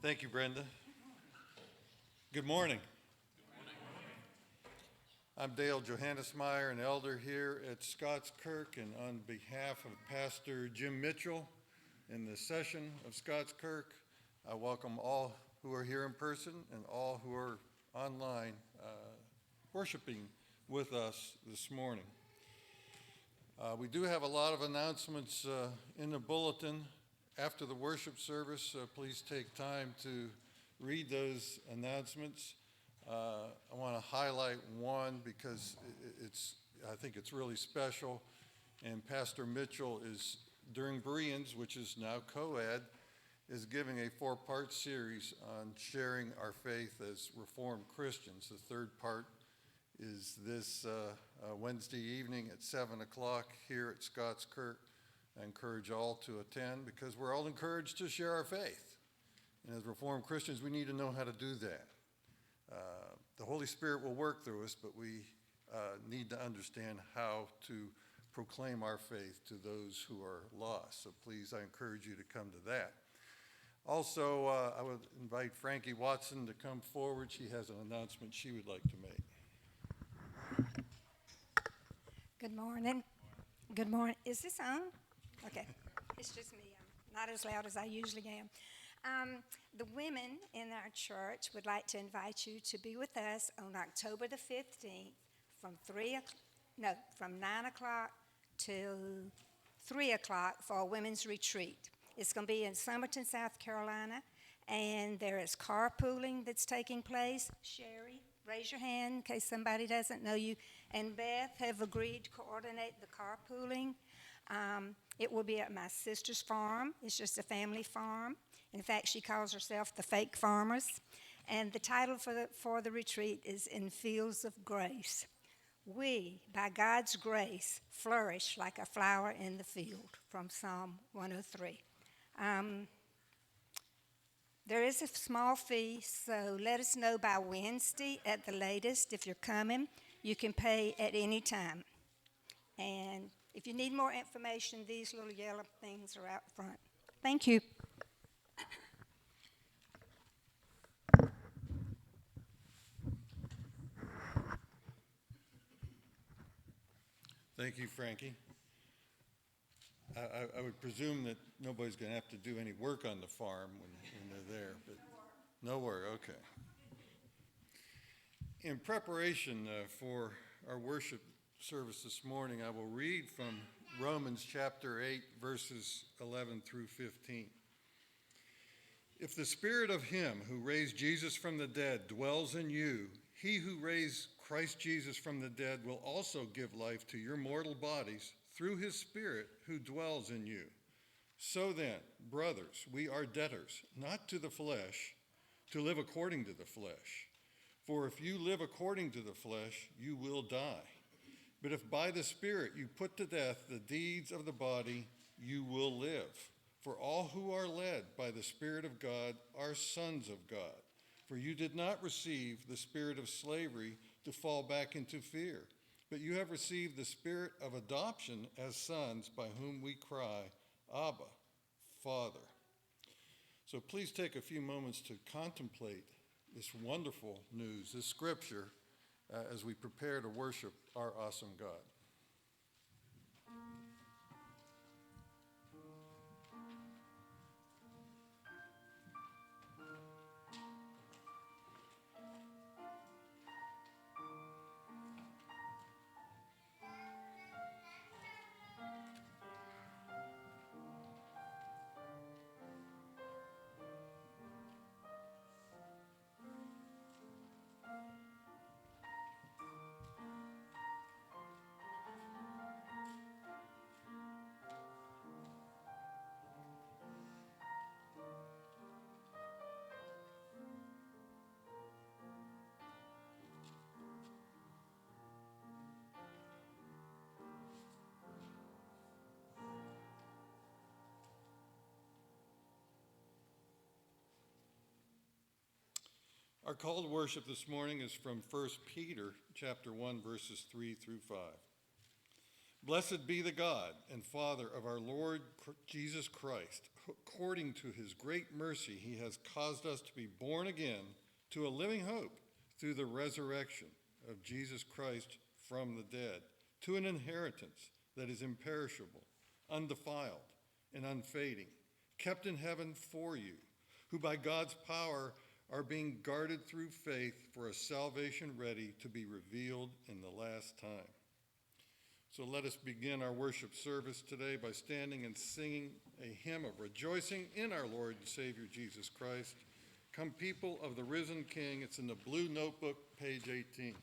Thank you, Brenda. Good morning. I'm Dale Johannesmeyer, an elder here at Scots Kirk, and on behalf of Pastor Jim Mitchell in the session of Scots Kirk, I welcome all who are here in person and all who are online worshiping with us this morning. We do have a lot of announcements in the bulletin. After the worship service, please take time to read those announcements. I want to highlight one because I think it's really special. And Pastor Mitchell is, during Bereans, which is now co-ed, is giving a 4-part series on sharing our faith as Reformed Christians. The third part is this Wednesday evening at 7 o'clock here at Scots Kirk. I encourage all to attend because we're all encouraged to share our faith. And as Reformed Christians, we need to know how to do that. The Holy Spirit will work through us, but we need to understand how to proclaim our faith to those who are lost. So please, I encourage you to come to that. Also, I would invite Frankie Watson to come forward. She has an announcement she would like to make. Good morning. Good morning. Is this on? Okay. It's just me. I'm not as loud as I usually am. The women in our church would like to invite you to be with us on October the 15th from 9 o'clock till 3 o'clock for a women's retreat. It's going to be in Summerville, South Carolina, and there is carpooling that's taking place. Sherry, raise your hand in case somebody doesn't know you. And Beth have agreed to coordinate the carpooling. It will be at my sister's farm. It's just a family farm. In fact, she calls herself the Fake Farmers. And the title for the retreat is In Fields of Grace. We, by God's grace, flourish like a flower in the field, from Psalm 103. There is a small fee, so let us know by Wednesday at the latest if you're coming. You can pay at any time. And if you need more information, these little yellow things are out front. Thank you. Thank you, Frankie. I would presume that nobody's going to have to do any work on the farm when they're there, but no work, okay. In preparation for our worship service this morning, I will read from Romans chapter 8, verses 11 through 15. If the spirit of him who raised Jesus from the dead dwells in you, he who raised Christ Jesus from the dead will also give life to your mortal bodies through his Spirit who dwells in you. So then, brothers, we are debtors, not to the flesh, to live according to the flesh. For if you live according to the flesh, you will die. But if by the Spirit you put to death the deeds of the body, you will live. For all who are led by the Spirit of God are sons of God. For you did not receive the spirit of slavery to fall back into fear, but you have received the spirit of adoption as sons, by whom we cry, Abba, Father. So please take a few moments to contemplate this wonderful news, this scripture, as we prepare to worship our awesome God. Our call to worship this morning is from 1 Peter chapter 1, verses 3 through 5. Blessed be the God and Father of our Lord Jesus Christ. According to his great mercy, he has caused us to be born again to a living hope through the resurrection of Jesus Christ from the dead, to an inheritance that is imperishable, undefiled, and unfading, kept in heaven for you, who by God's power are being guarded through faith for a salvation ready to be revealed in the last time. So let us begin our worship service today by standing and singing a hymn of rejoicing in our Lord and Savior Jesus Christ. Come, people of the risen King. It's in the blue notebook, page 18.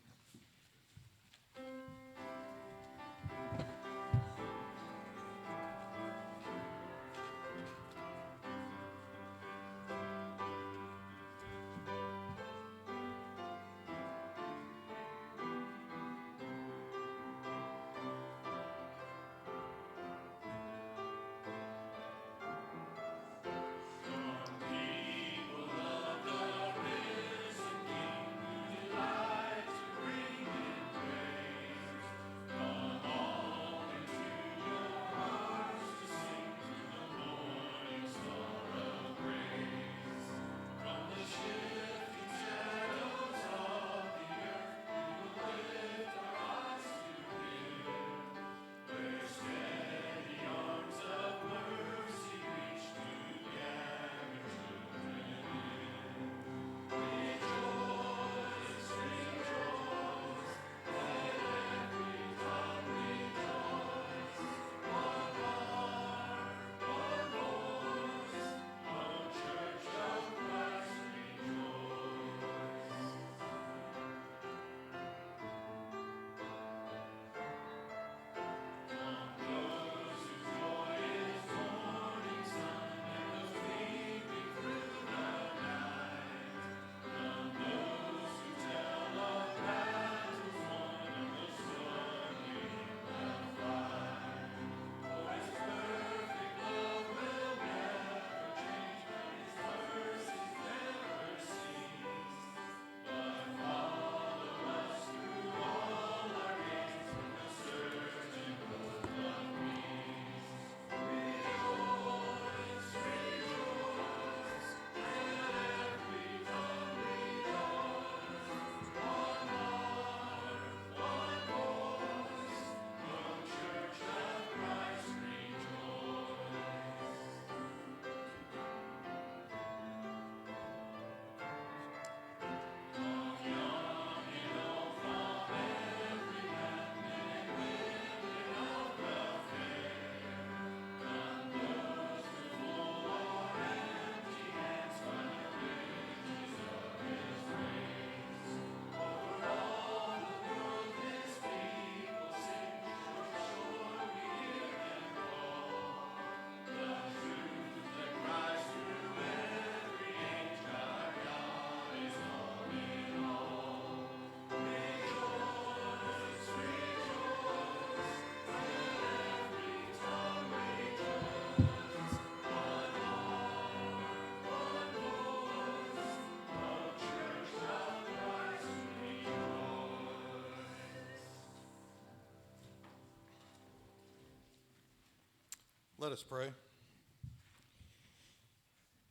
Let us pray.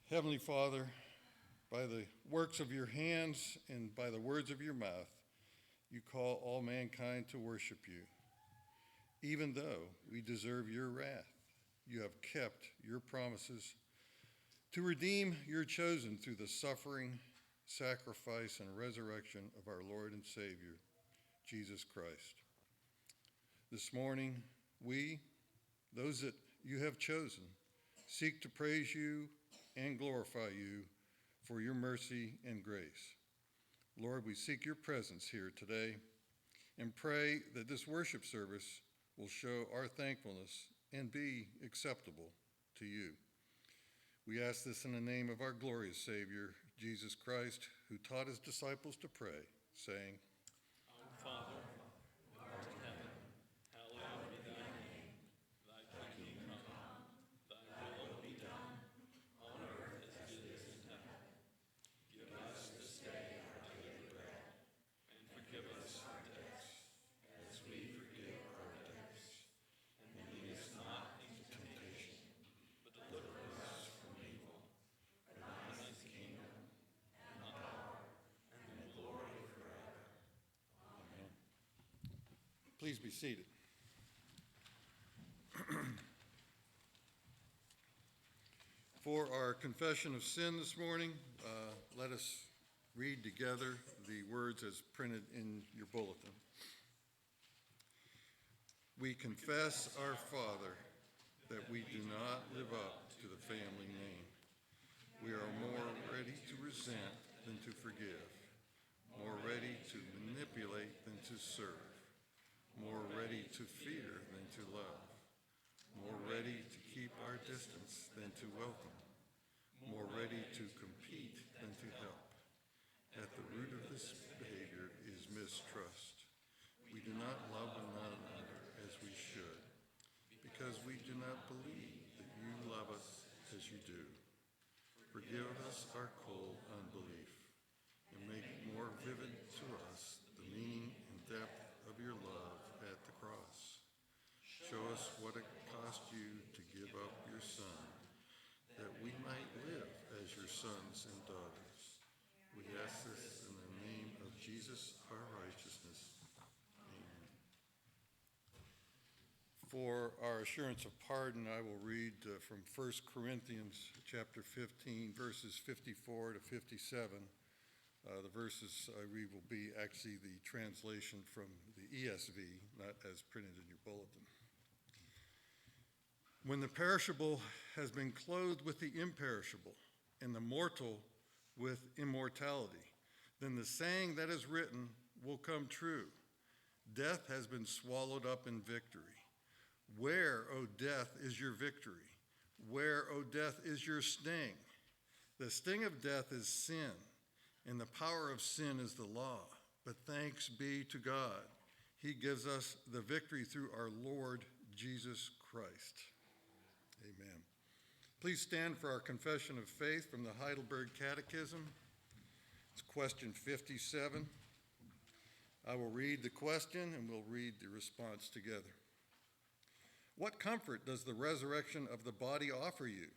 Heavenly Father, by the works of your hands and by the words of your mouth, you call all mankind to worship you. Even though we deserve your wrath, you have kept your promises to redeem your chosen through the suffering, sacrifice, and resurrection of our Lord and Savior, Jesus Christ. This morning, we, those that you have chosen, seek to praise you and glorify you for your mercy and grace. Lord, we seek your presence here today and pray that this worship service will show our thankfulness and be acceptable to you. We ask this in the name of our glorious Savior, Jesus Christ, who taught his disciples to pray, saying, Our Father, who art in heaven, hallowed be thy name. Thy kingdom come, thy will be done, on earth as it is in heaven. Give us this day our daily bread, and forgive us our debts, as we forgive our debtors. be seated. For our confession of sin this morning, let us read together the words as printed in your bulletin. We confess our Father that we do not live up to the family name. We are more ready to resent than to forgive, more ready to manipulate than to serve, more ready to fear than to love, more ready to keep our distance than to welcome, more ready to compete than to help. At the root of this behavior is mistrust. We do not love one another as we should, because we do not believe that you love us as you do. Forgive us our cold unbelief, and make more vivid to us the meaning and depth of your love at the cross. Show us what it cost you to give up your Son, that we might live as your sons and daughters. We ask this in the name of Jesus, our righteousness. Amen. For our assurance of pardon, I will read from 1 Corinthians chapter 15, verses 54 to 57. The verses I read will be actually the translation from the ESV, not as printed in your bulletin. When the perishable has been clothed with the imperishable, and the mortal with immortality, then the saying that is written will come true. Death has been swallowed up in victory. Where, O death, is your victory? Where, O death, is your sting? The sting of death is sin, and the power of sin is the law. But thanks be to God. He gives us the victory through our Lord Jesus Christ. Amen. Please stand for our confession of faith from the Heidelberg Catechism. It's question 57. I will read the question and we'll read the response together. What comfort does the resurrection of the body offer you?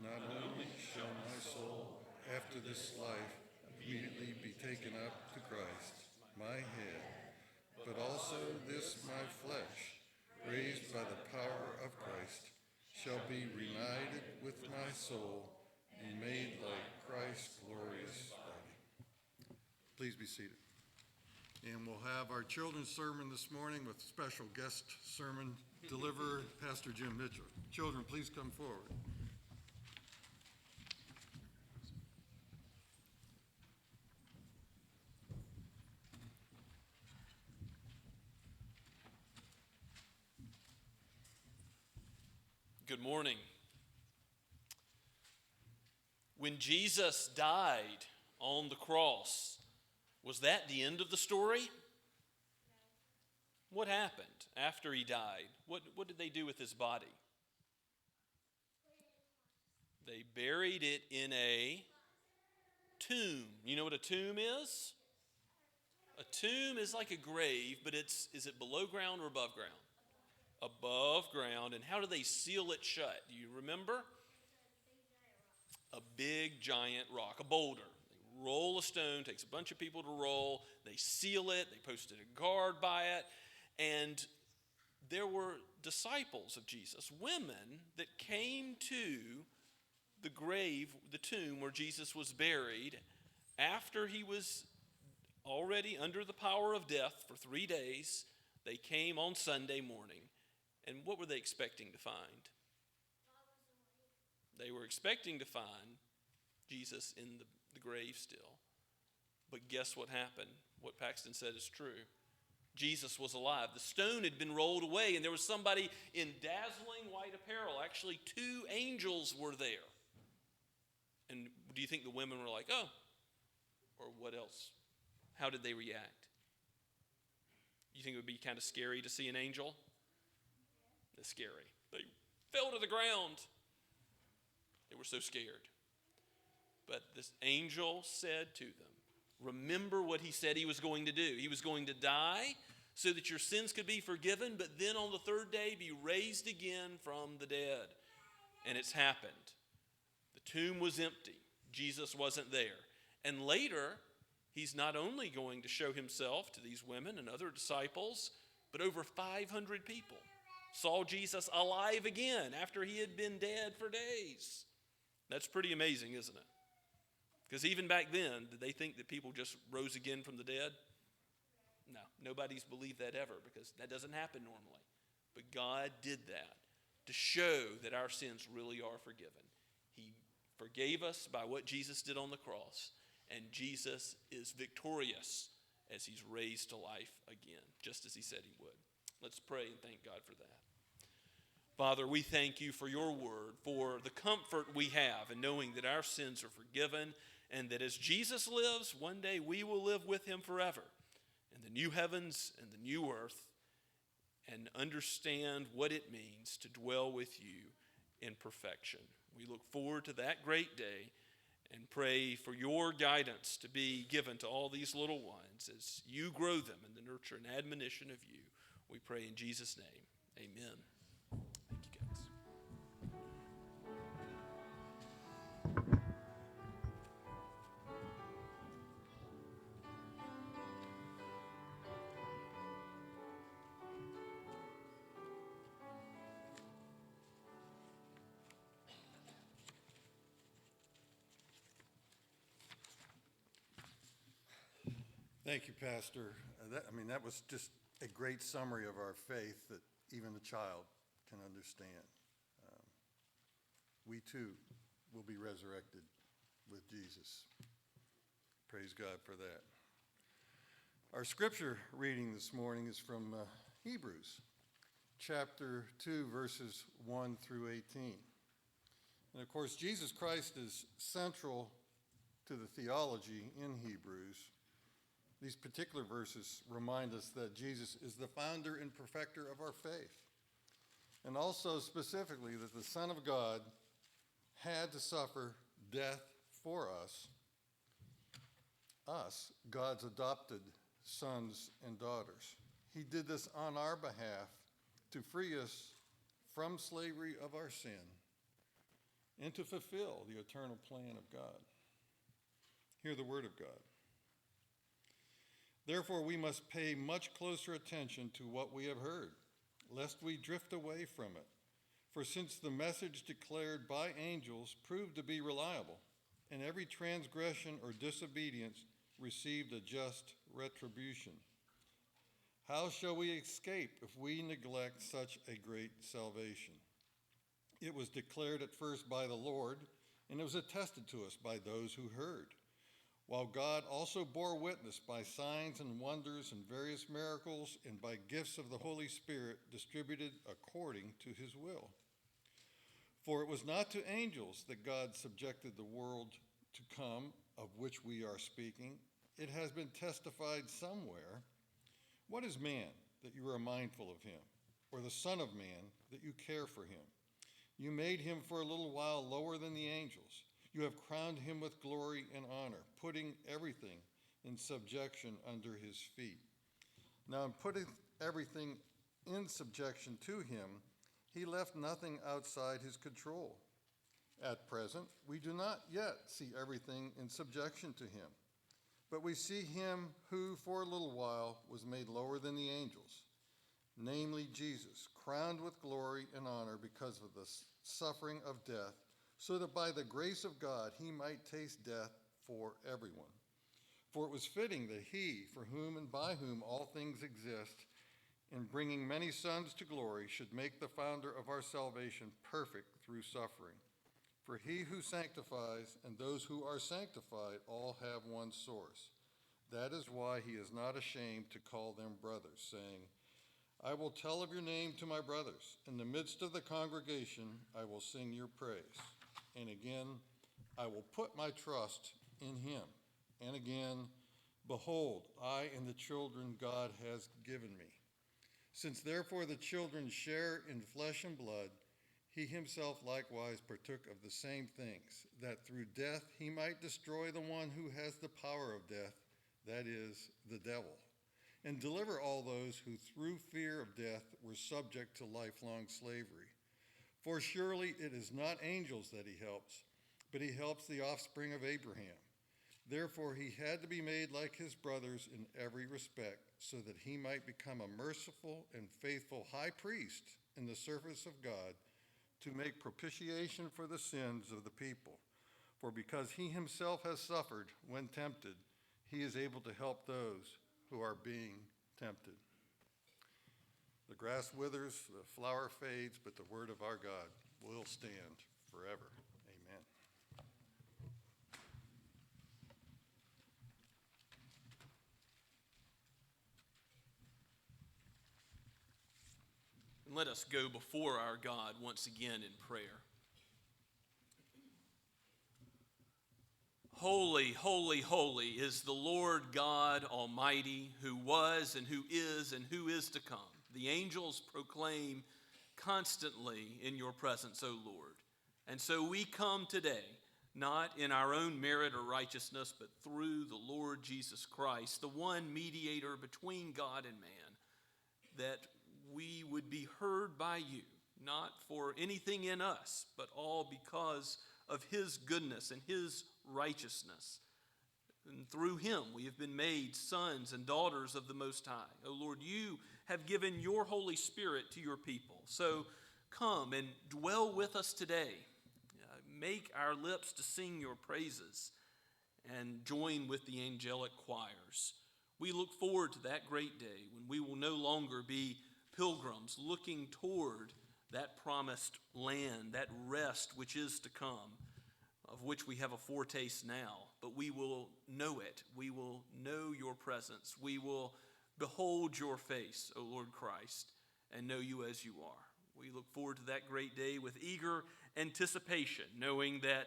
Not only shall my soul, after this life, immediately be taken up to Christ, my head, but also this my flesh, raised by the power of Christ, shall be reunited with my soul and made like Christ's glorious body. Please be seated. And we'll have our children's sermon this morning with special guest sermon deliverer, Pastor Jim Mitchell. Children, please come forward. Good morning. When Jesus died on the cross, was that the end of the story? What happened after he died? What did they do with his body? They buried it in a tomb. You know what a tomb is? A tomb is like a grave, but is it below ground or above ground? Above ground. And how do they seal it shut? Do you remember? A big giant rock, a boulder. They roll a stone, takes a bunch of people to roll. They seal it. They posted a guard by it. And there were disciples of Jesus, women that came to the grave, the tomb where Jesus was buried after he was already under the power of death for 3 days. They came on Sunday morning. And what were they expecting to find? They were expecting to find Jesus in the grave still. But guess what happened? What Paxton said is true. Jesus was alive. The stone had been rolled away, and there was somebody in dazzling white apparel. Actually, 2 angels were there. And do you think the women were like, oh, or what else? How did they react? You think it would be kind of scary to see an angel? It's scary. They fell to the ground. They were so scared. But this angel said to them, remember what he said he was going to do. He was going to die so that your sins could be forgiven, but then on the 3rd day be raised again from the dead. And it's happened. The tomb was empty. Jesus wasn't there. And later, he's not only going to show himself to these women and other disciples, But over 500 people saw Jesus alive again after he had been dead for days. That's pretty amazing, isn't it? Because even back then, did they think that people just rose again from the dead? No, nobody's believed that ever, because that doesn't happen normally. But God did that to show that our sins really are forgiven. He forgave us by what Jesus did on the cross, and Jesus is victorious as he's raised to life again, just as he said he would. Let's pray and thank God for that. Father, we thank you for your word, for the comfort we have in knowing that our sins are forgiven, and that as Jesus lives, one day we will live with him forever in the new heavens and the new earth, and understand what it means to dwell with you in perfection. We look forward to that great day and pray for your guidance to be given to all these little ones as you grow them in the nurture and admonition of you. We pray in Jesus' name. Amen. Thank you, guys. Thank you, Pastor. That was just a great summary of our faith that even a child can understand. We too will be resurrected with Jesus. Praise God for that. Our scripture reading this morning is from Hebrews, chapter 2, verses 1 through 18. And of course, Jesus Christ is central to the theology in Hebrews. These particular verses remind us that Jesus is the founder and perfecter of our faith. And also specifically that the Son of God had to suffer death for us, God's adopted sons and daughters. He did this on our behalf to free us from slavery of our sin and to fulfill the eternal plan of God. Hear the word of God. Therefore, we must pay much closer attention to what we have heard, lest we drift away from it. For since the message declared by angels proved to be reliable, and every transgression or disobedience received a just retribution, how shall we escape if we neglect such a great salvation? It was declared at first by the Lord, and it was attested to us by those who heard. While God also bore witness by signs and wonders and various miracles and by gifts of the Holy Spirit distributed according to his will. For it was not to angels that God subjected the world to come, of which we are speaking. It has been testified somewhere. What is man that you are mindful of him, or the Son of Man that you care for him? You made him for a little while lower than the angels. You have crowned him with glory and honor, putting everything in subjection under his feet. Now, in putting everything in subjection to him, he left nothing outside his control. At present, we do not yet see everything in subjection to him, but we see him who for a little while was made lower than the angels, namely Jesus, crowned with glory and honor because of the suffering of death, so that by the grace of God he might taste death for everyone. For it was fitting that he, for whom and by whom all things exist, in bringing many sons to glory, should make the founder of our salvation perfect through suffering. For he who sanctifies and those who are sanctified all have one source. That is why he is not ashamed to call them brothers, saying, I will tell of your name to my brothers. In the midst of the congregation I will sing your praise. And again, I will put my trust in him. And again, behold, I and the children God has given me. Since therefore the children share in flesh and blood, he himself likewise partook of the same things, that through death he might destroy the one who has the power of death, that is, the devil, and deliver all those who through fear of death were subject to lifelong slavery. For surely it is not angels that he helps, but he helps the offspring of Abraham. Therefore, he had to be made like his brothers in every respect, so that he might become a merciful and faithful high priest in the service of God, to make propitiation for the sins of the people. For because he himself has suffered when tempted, he is able to help those who are being tempted. The grass withers, the flower fades, but the word of our God will stand forever. Amen. And let us go before our God once again in prayer. Holy, holy, holy is the Lord God Almighty, who was and who is to come. The angels proclaim constantly in your presence, O Lord. And so we come today, not in our own merit or righteousness, but through the Lord Jesus Christ, the one mediator between God and man, that we would be heard by you, not for anything in us, but all because of his goodness and his righteousness. And through him we have been made sons and daughters of the Most High. O Lord, you have given your Holy Spirit to your people. So come and dwell with us today. Make our lips to sing your praises and join with the angelic choirs. We look forward to that great day when we will no longer be pilgrims looking toward that promised land, that rest which is to come, of which we have a foretaste now, but we will know it. We will know your presence. We will behold your face, O Lord Christ, and know you as you are. We look forward to that great day with eager anticipation, knowing that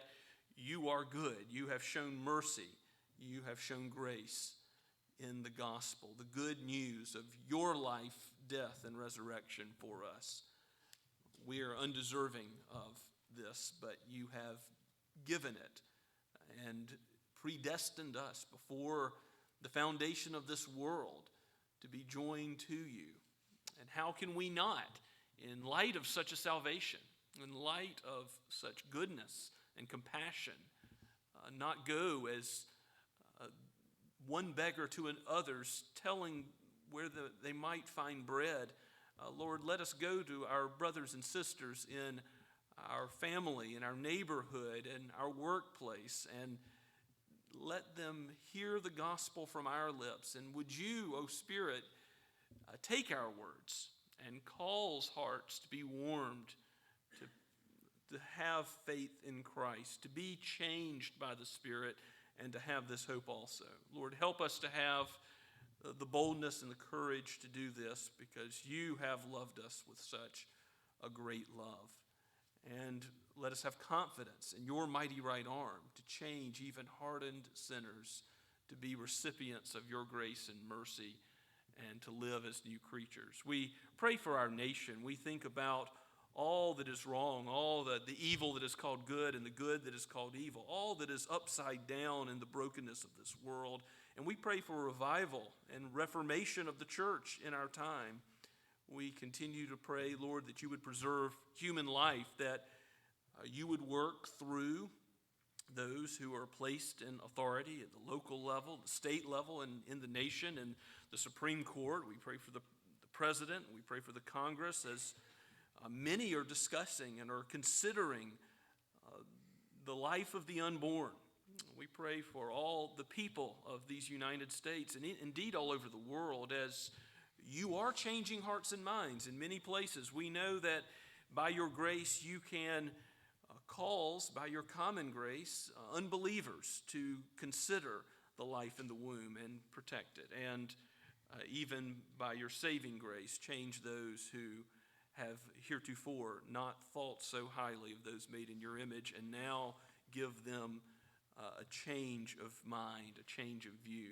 you are good. You have shown mercy. You have shown grace in the gospel, the good news of your life, death, and resurrection for us. We are undeserving of this, but you have given it and predestined us before the foundation of this world to be joined to you. And how can we not, in light of such a salvation, in light of such goodness and compassion, not go as one beggar to others, telling where they might find bread. Lord, let us go to our brothers and sisters in our family, in our neighborhood, in our workplace, and let them hear the gospel from our lips. And would you, O Spirit, take our words and cause hearts to be warmed, to have faith in Christ, to be changed by the Spirit, and to have this hope also. Lord, help us to have the boldness and the courage to do this, because you have loved us with such a great love. And let us have confidence in your mighty right arm to change even hardened sinners to be recipients of your grace and mercy and to live as new creatures. We pray for our nation. We think about all that is wrong, all the evil that is called good and the good that is called evil, all that is upside down in the brokenness of this world. And we pray for revival and reformation of the church in our time. We continue to pray, Lord, that you would preserve human life, that you would work through those who are placed in authority at the local level, the state level, and in the nation, and the Supreme Court. We pray for the president. We pray for the Congress, as many are discussing and are considering the life of the unborn. We pray for all the people of these United States, and indeed all over the world, as you are changing hearts and minds in many places. We know that by your grace you can cause, by your common grace, unbelievers to consider the life in the womb and protect it. And even by your saving grace, change those who have heretofore not thought so highly of those made in your image, and now give them a change of mind, a change of view.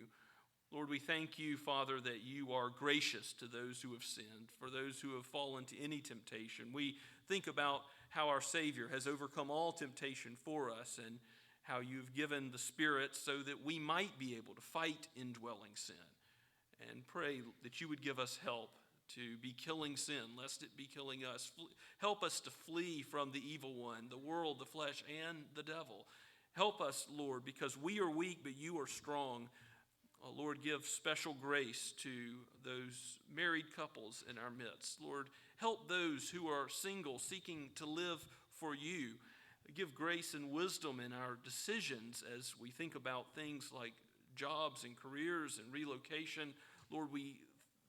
Lord, we thank you, Father, that you are gracious to those who have sinned, for those who have fallen to any temptation. We think about how our Savior has overcome all temptation for us, and how you've given the Spirit so that we might be able to fight indwelling sin. And pray that you would give us help to be killing sin, lest it be killing us. Help us to flee from the evil one, the world, the flesh, and the devil. Help us, Lord, because we are weak, but you are strong. Lord, give special grace to those married couples in our midst. Lord, help those who are single, seeking to live for you. Give grace and wisdom in our decisions as we think about things like jobs and careers and relocation. Lord, we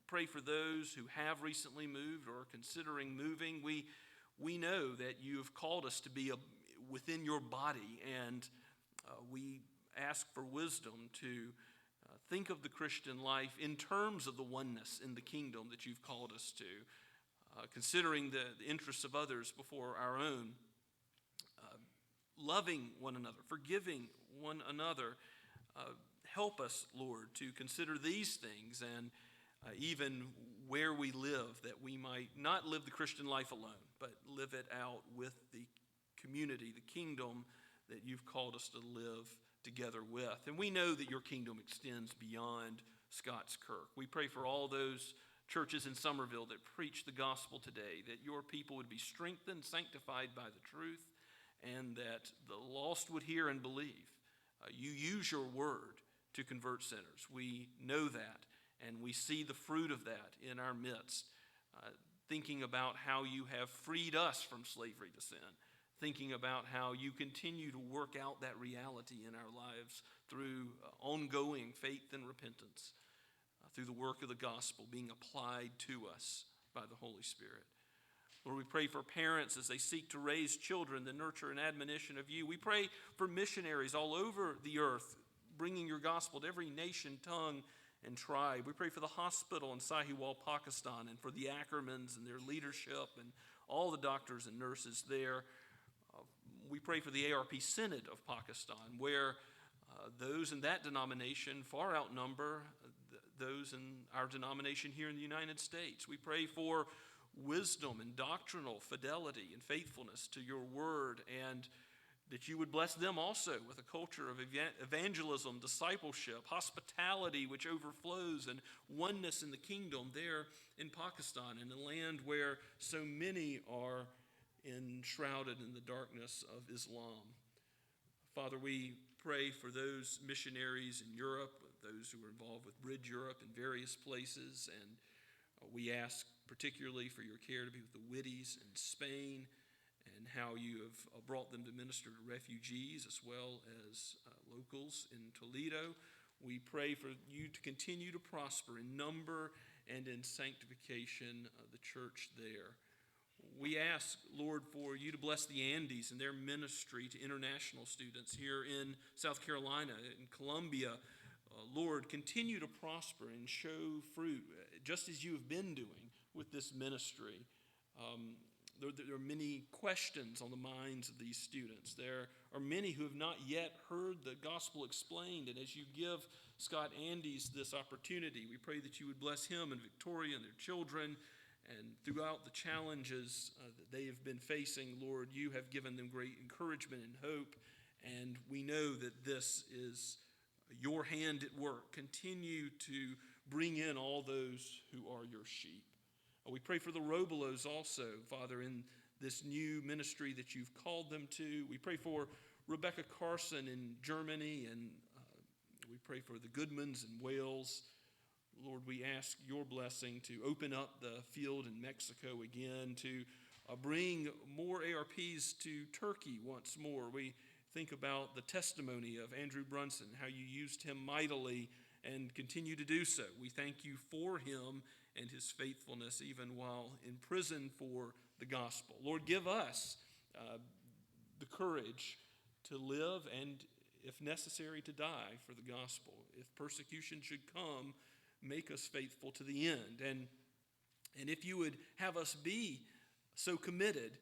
pray for those who have recently moved or are considering moving. We know that you have called us to be within your body, and we ask for wisdom to think of the Christian life in terms of the oneness in the kingdom that you've called us to, considering the interests of others before our own, loving one another, forgiving one another. Help us, Lord, to consider these things, and even where we live, that we might not live the Christian life alone, but live it out with the community, the kingdom that you've called us to live together with. And we know that your kingdom extends beyond Scots Kirk. We pray for all those churches in Summerville that preach the gospel today, that your people would be strengthened, sanctified by the truth, and that the lost would hear and believe. You use your word to convert sinners. We know that, and we see the fruit of that in our midst, thinking about how you have freed us from slavery to sin, thinking about how you continue to work out that reality in our lives through ongoing faith and repentance, through the work of the gospel being applied to us by the Holy Spirit. Lord, we pray for parents as they seek to raise children, the nurture and admonition of you. We pray for missionaries all over the earth, bringing your gospel to every nation, tongue, and tribe. We pray for the hospital in Sahiwal, Pakistan, and for the Ackermans and their leadership and all the doctors and nurses there. We pray for the ARP Synod of Pakistan, where those in that denomination far outnumber those in our denomination here in the United States. We pray for wisdom and doctrinal fidelity and faithfulness to your word, and that you would bless them also with a culture of evangelism, discipleship, hospitality which overflows, and oneness in the kingdom there in Pakistan, in a land where so many are enshrouded in the darkness of Islam. Father, we pray for those missionaries in Europe, those who are involved with Bridge Europe in various places, and we ask particularly for your care to be with the Whitties in Spain, and how you have brought them to minister to refugees as well as locals in Toledo. We pray for you to continue to prosper in number and in sanctification of the church there. We ask, Lord, for you to bless the Andes and their ministry to international students here in South Carolina, in Columbia. Lord, continue to prosper and show fruit, just as you have been doing with this ministry. There are many questions on the minds of these students. There are many who have not yet heard the gospel explained, and as you give Scott Andes this opportunity, we pray that you would bless him and Victoria and their children, and throughout the challenges that they have been facing, Lord, you have given them great encouragement and hope, and we know that this is your hand at work. Continue to bring in all those who are your sheep. We pray for the Robelos also, Father, in this new ministry that you've called them to. We pray for Rebecca Carson in Germany, and we pray for the Goodmans in Wales. Lord, we ask your blessing to open up the field in Mexico again, to bring more ARPs to Turkey once more. We think about the testimony of Andrew Brunson, how you used him mightily and continue to do so. We thank you for him and his faithfulness even while in prison for the gospel. Lord, give us the courage to live and, if necessary, to die for the gospel. If persecution should come, make us faithful to the end. And if you would have us be so committed,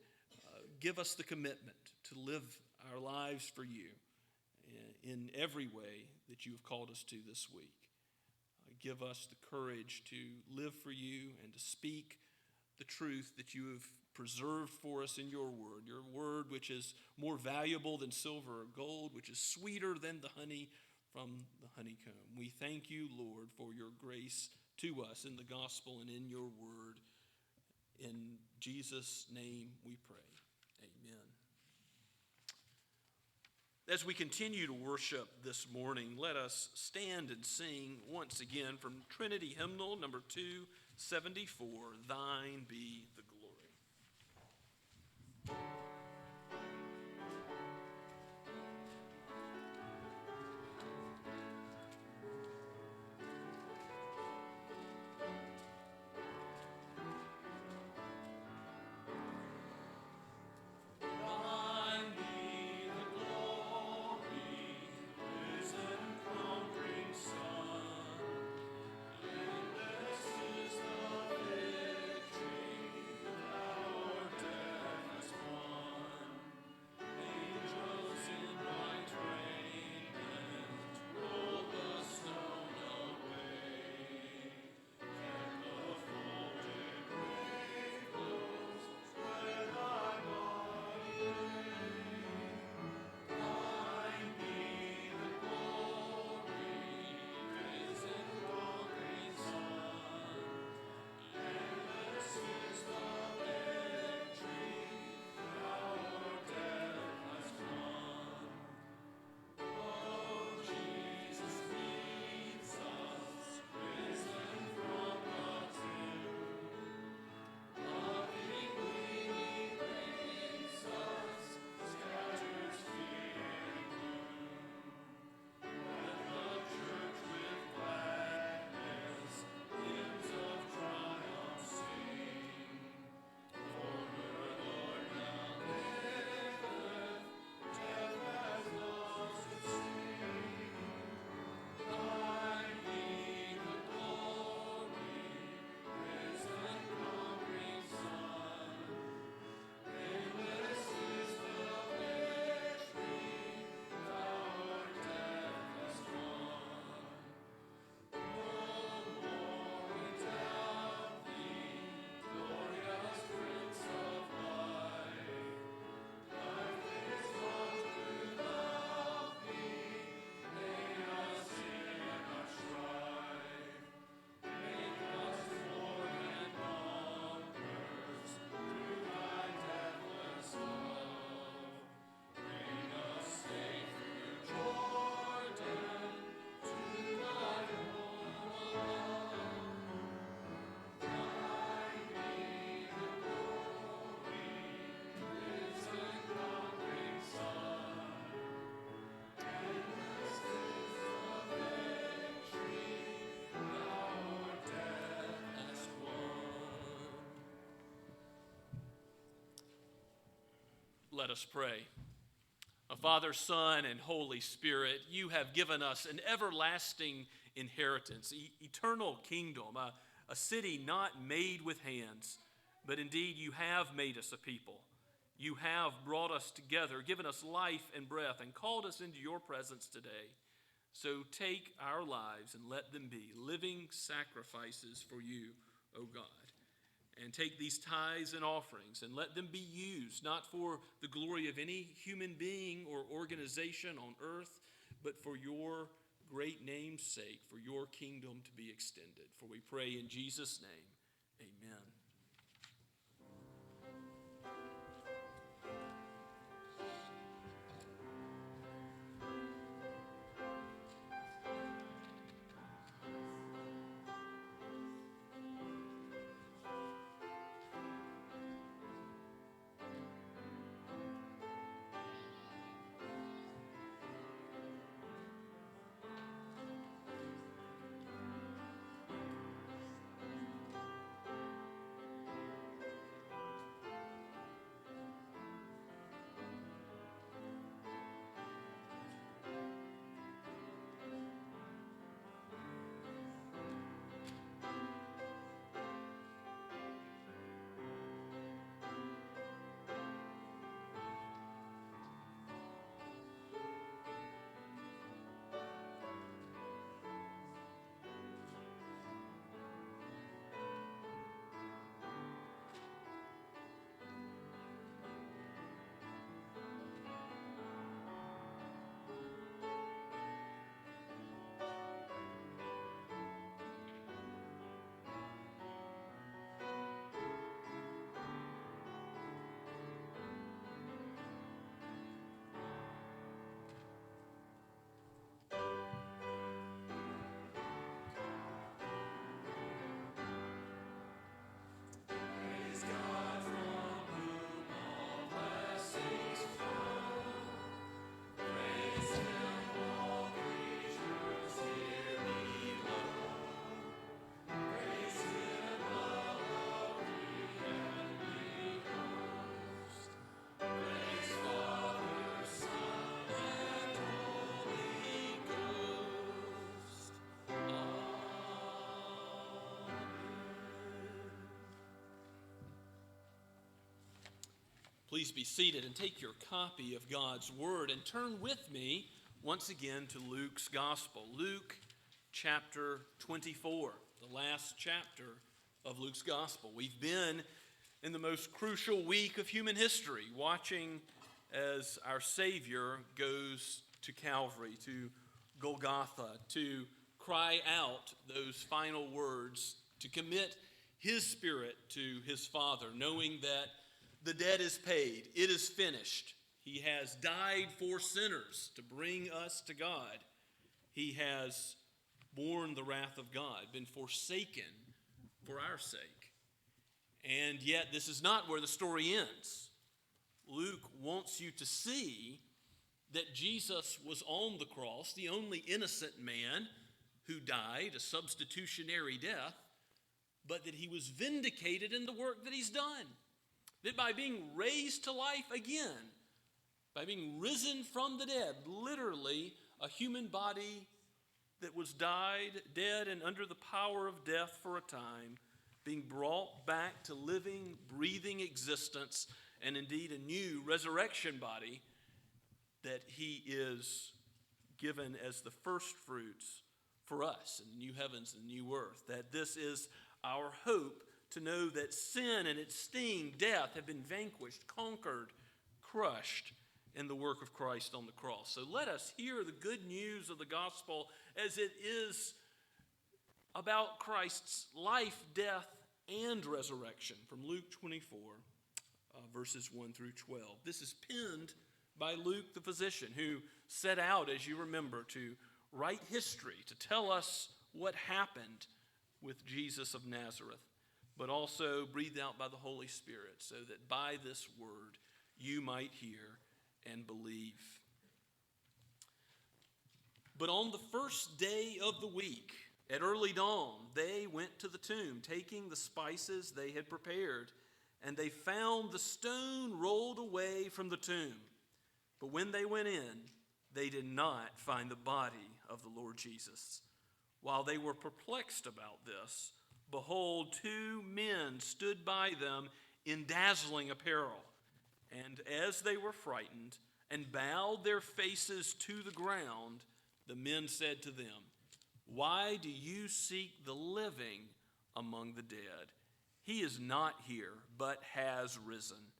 give us the commitment to live our lives for you in every way that you have called us to this week. Give us the courage to live for you and to speak the truth that you have preserved for us in your word which is more valuable than silver or gold, which is sweeter than the honey from the honeycomb. We thank you, Lord, for your grace to us in the gospel and in your word. In Jesus' name we pray. Amen. As we continue to worship this morning, let us stand and sing once again from Trinity Hymnal number 274, Thine Be the Glory. Let us pray. Father, Son, and Holy Spirit, you have given us an everlasting inheritance, eternal kingdom, a city not made with hands, but indeed you have made us a people. You have brought us together, given us life and breath, and called us into your presence today. So take our lives and let them be living sacrifices for you, O God. And take these tithes and offerings and let them be used, not for the glory of any human being or organization on earth, but for your great name's sake, for your kingdom to be extended. For we pray in Jesus' name, amen. Please be seated and take your copy of God's Word and turn with me once again to Luke's Gospel. Luke chapter 24, the last chapter of Luke's Gospel. We've been in the most crucial week of human history, watching as our Savior goes to Calvary, to Golgotha, to cry out those final words, to commit his spirit to his Father, knowing that the debt is paid, it is finished. He has died for sinners to bring us to God. He has borne the wrath of God, been forsaken for our sake. And yet this is not where the story ends. Luke wants you to see that Jesus was on the cross, the only innocent man who died a substitutionary death, but that he was vindicated in the work that he's done. That by being raised to life again, by being risen from the dead, literally a human body that was dead and under the power of death for a time, being brought back to living, breathing existence, and indeed a new resurrection body, that he is given as the first fruits for us in the new heavens and the new earth. That this is our hope, to know that sin and its sting, death, have been vanquished, conquered, crushed in the work of Christ on the cross. So let us hear the good news of the gospel as it is about Christ's life, death, and resurrection from Luke 24, verses 1 through 12. This is penned by Luke the physician, who set out, as you remember, to write history, to tell us what happened with Jesus of Nazareth, but also breathed out by the Holy Spirit, so that by this word you might hear and believe. But on the first day of the week, at early dawn, they went to the tomb, taking the spices they had prepared, and they found the stone rolled away from the tomb. But when they went in, they did not find the body of the Lord Jesus. While they were perplexed about this, behold, two men stood by them in dazzling apparel. And as they were frightened and bowed their faces to the ground, the men said to them, "Why do you seek the living among the dead? He is not here, but has risen.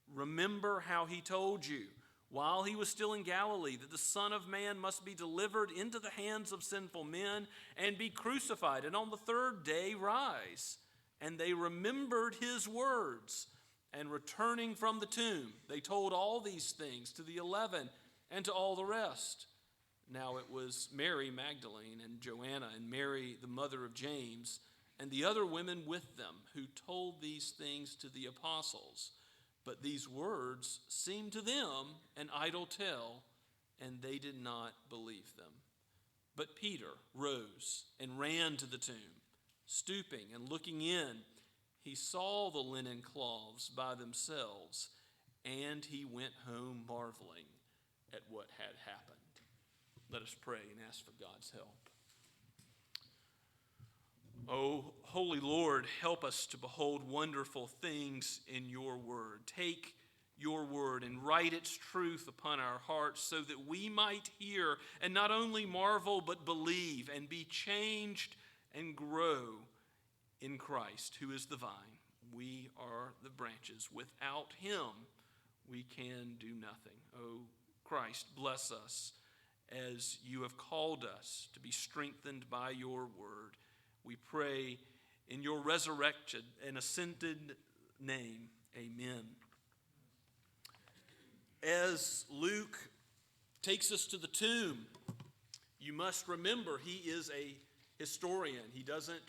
Remember how he told you, while he was still in Galilee, that the Son of Man must be delivered into the hands of sinful men and be crucified, and on the third day rise." And they remembered his words, and returning from the tomb, they told all these things to the 11 and to all the rest. Now it was Mary Magdalene and Joanna and Mary, the mother of James, and the other women with them, who told these things to the apostles. But these words seemed to them an idle tale, and they did not believe them. But Peter rose and ran to the tomb. Stooping and looking in, he saw the linen cloths by themselves, and he went home marveling at what had happened. Let us pray and ask for God's help. Oh, Holy Lord, help us to behold wonderful things in your word. Take your word and write its truth upon our hearts, so that we might hear and not only marvel but believe and be changed and grow in Christ, who is the vine. We are the branches. Without him, we can do nothing. Oh, Christ, bless us as you have called us to be strengthened by your word. We pray in your resurrected and ascended name. Amen. As Luke takes us to the tomb, you must remember he is a historian. He doesn't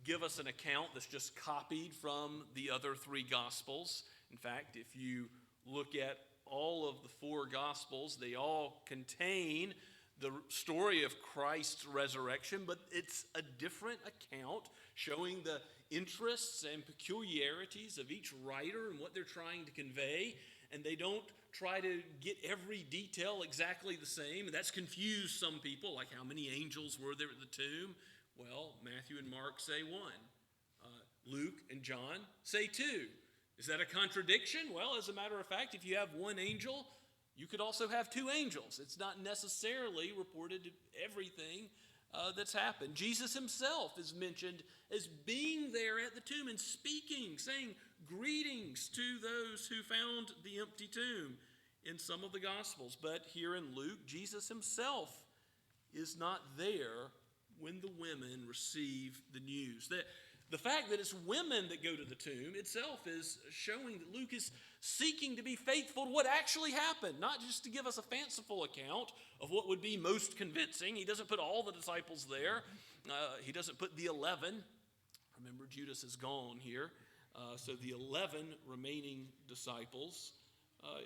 give us an account that's just copied from the other three Gospels. In fact, if you look at all of the four Gospels, they all contain the story of Christ's resurrection, but it's a different account showing the interests and peculiarities of each writer and what they're trying to convey, and they don't try to get every detail exactly the same, and that's confused some people, like how many angels were there at the tomb? Well, Matthew and Mark say one. Luke and John say two. Is that a contradiction? Well, as a matter of fact, if you have one angel, you could also have two angels. It's not necessarily reported everything that's happened. Jesus himself is mentioned as being there at the tomb and speaking, saying greetings to those who found the empty tomb in some of the Gospels. But here in Luke, Jesus himself is not there when the women receive the news. The fact that it's women that go to the tomb itself is showing that Luke is seeking to be faithful to what actually happened, not just to give us a fanciful account of what would be most convincing. He doesn't put all the disciples there. He doesn't put the 11. Remember, Judas is gone here. So the 11 remaining disciples,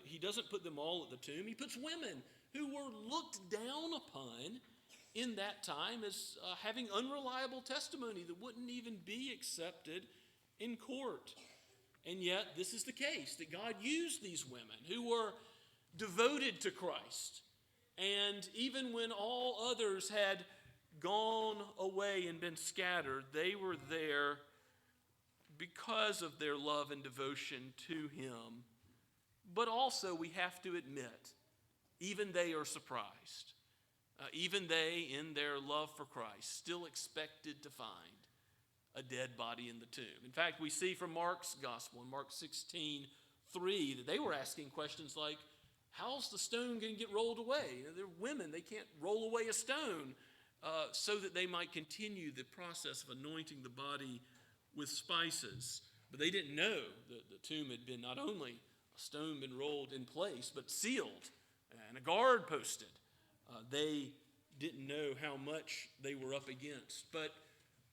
he doesn't put them all at the tomb. He puts women who were looked down upon in that time as having unreliable testimony that wouldn't even be accepted in court. And yet, this is the case, that God used these women who were devoted to Christ. And even when all others had gone away and been scattered, they were there because of their love and devotion to him. But also, we have to admit, even they are surprised. Even they, in their love for Christ, still expected to find a dead body in the tomb. In fact, we see from Mark's gospel, in Mark 16:3, that they were asking questions like, how's the stone going to get rolled away? They're women, they can't roll away a stone, so that they might continue the process of anointing the body with spices. But they didn't know that the tomb had been not only a stone been rolled in place, but sealed and a guard posted. They didn't know how much they were up against. But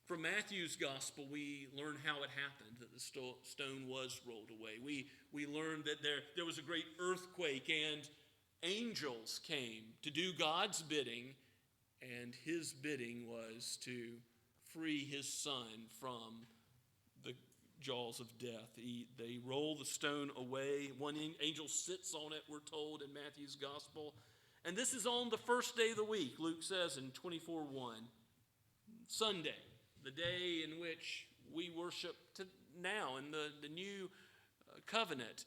from Matthew's gospel, we learn how it happened, that the stone was rolled away. We learned that there was a great earthquake and angels came to do God's bidding, and his bidding was to free his son from the jaws of death. They roll the stone away. One angel sits on it, we're told in Matthew's gospel. And this is on the first day of the week, Luke says in 24:1, Sunday, the day in which we worship now in the new covenant.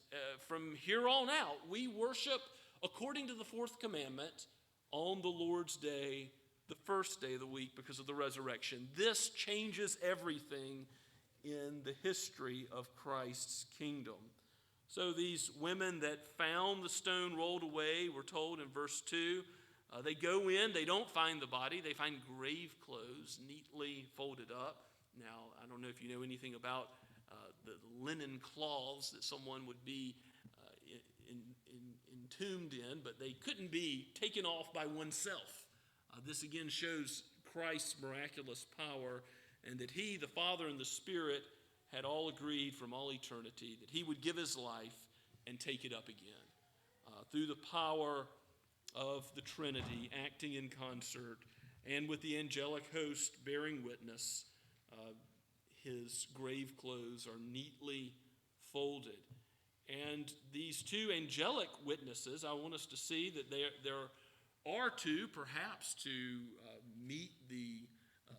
From here on out, we worship according to the fourth commandment on the Lord's day, the first day of the week, because of the resurrection. This changes everything in the history of Christ's kingdom. So these women that found the stone rolled away, we're told in verse 2, they go in, they don't find the body, they find grave clothes neatly folded up. Now, I don't know if you know anything about the linen cloths that someone would be entombed in, but they couldn't be taken off by oneself. This again shows Christ's miraculous power, and that he, the Father and the Spirit, had all agreed from all eternity that he would give his life and take it up again. Through the power of the Trinity acting in concert and with the angelic host bearing witness, his grave clothes are neatly folded. And these two angelic witnesses, I want us to see that there are two, perhaps to meet the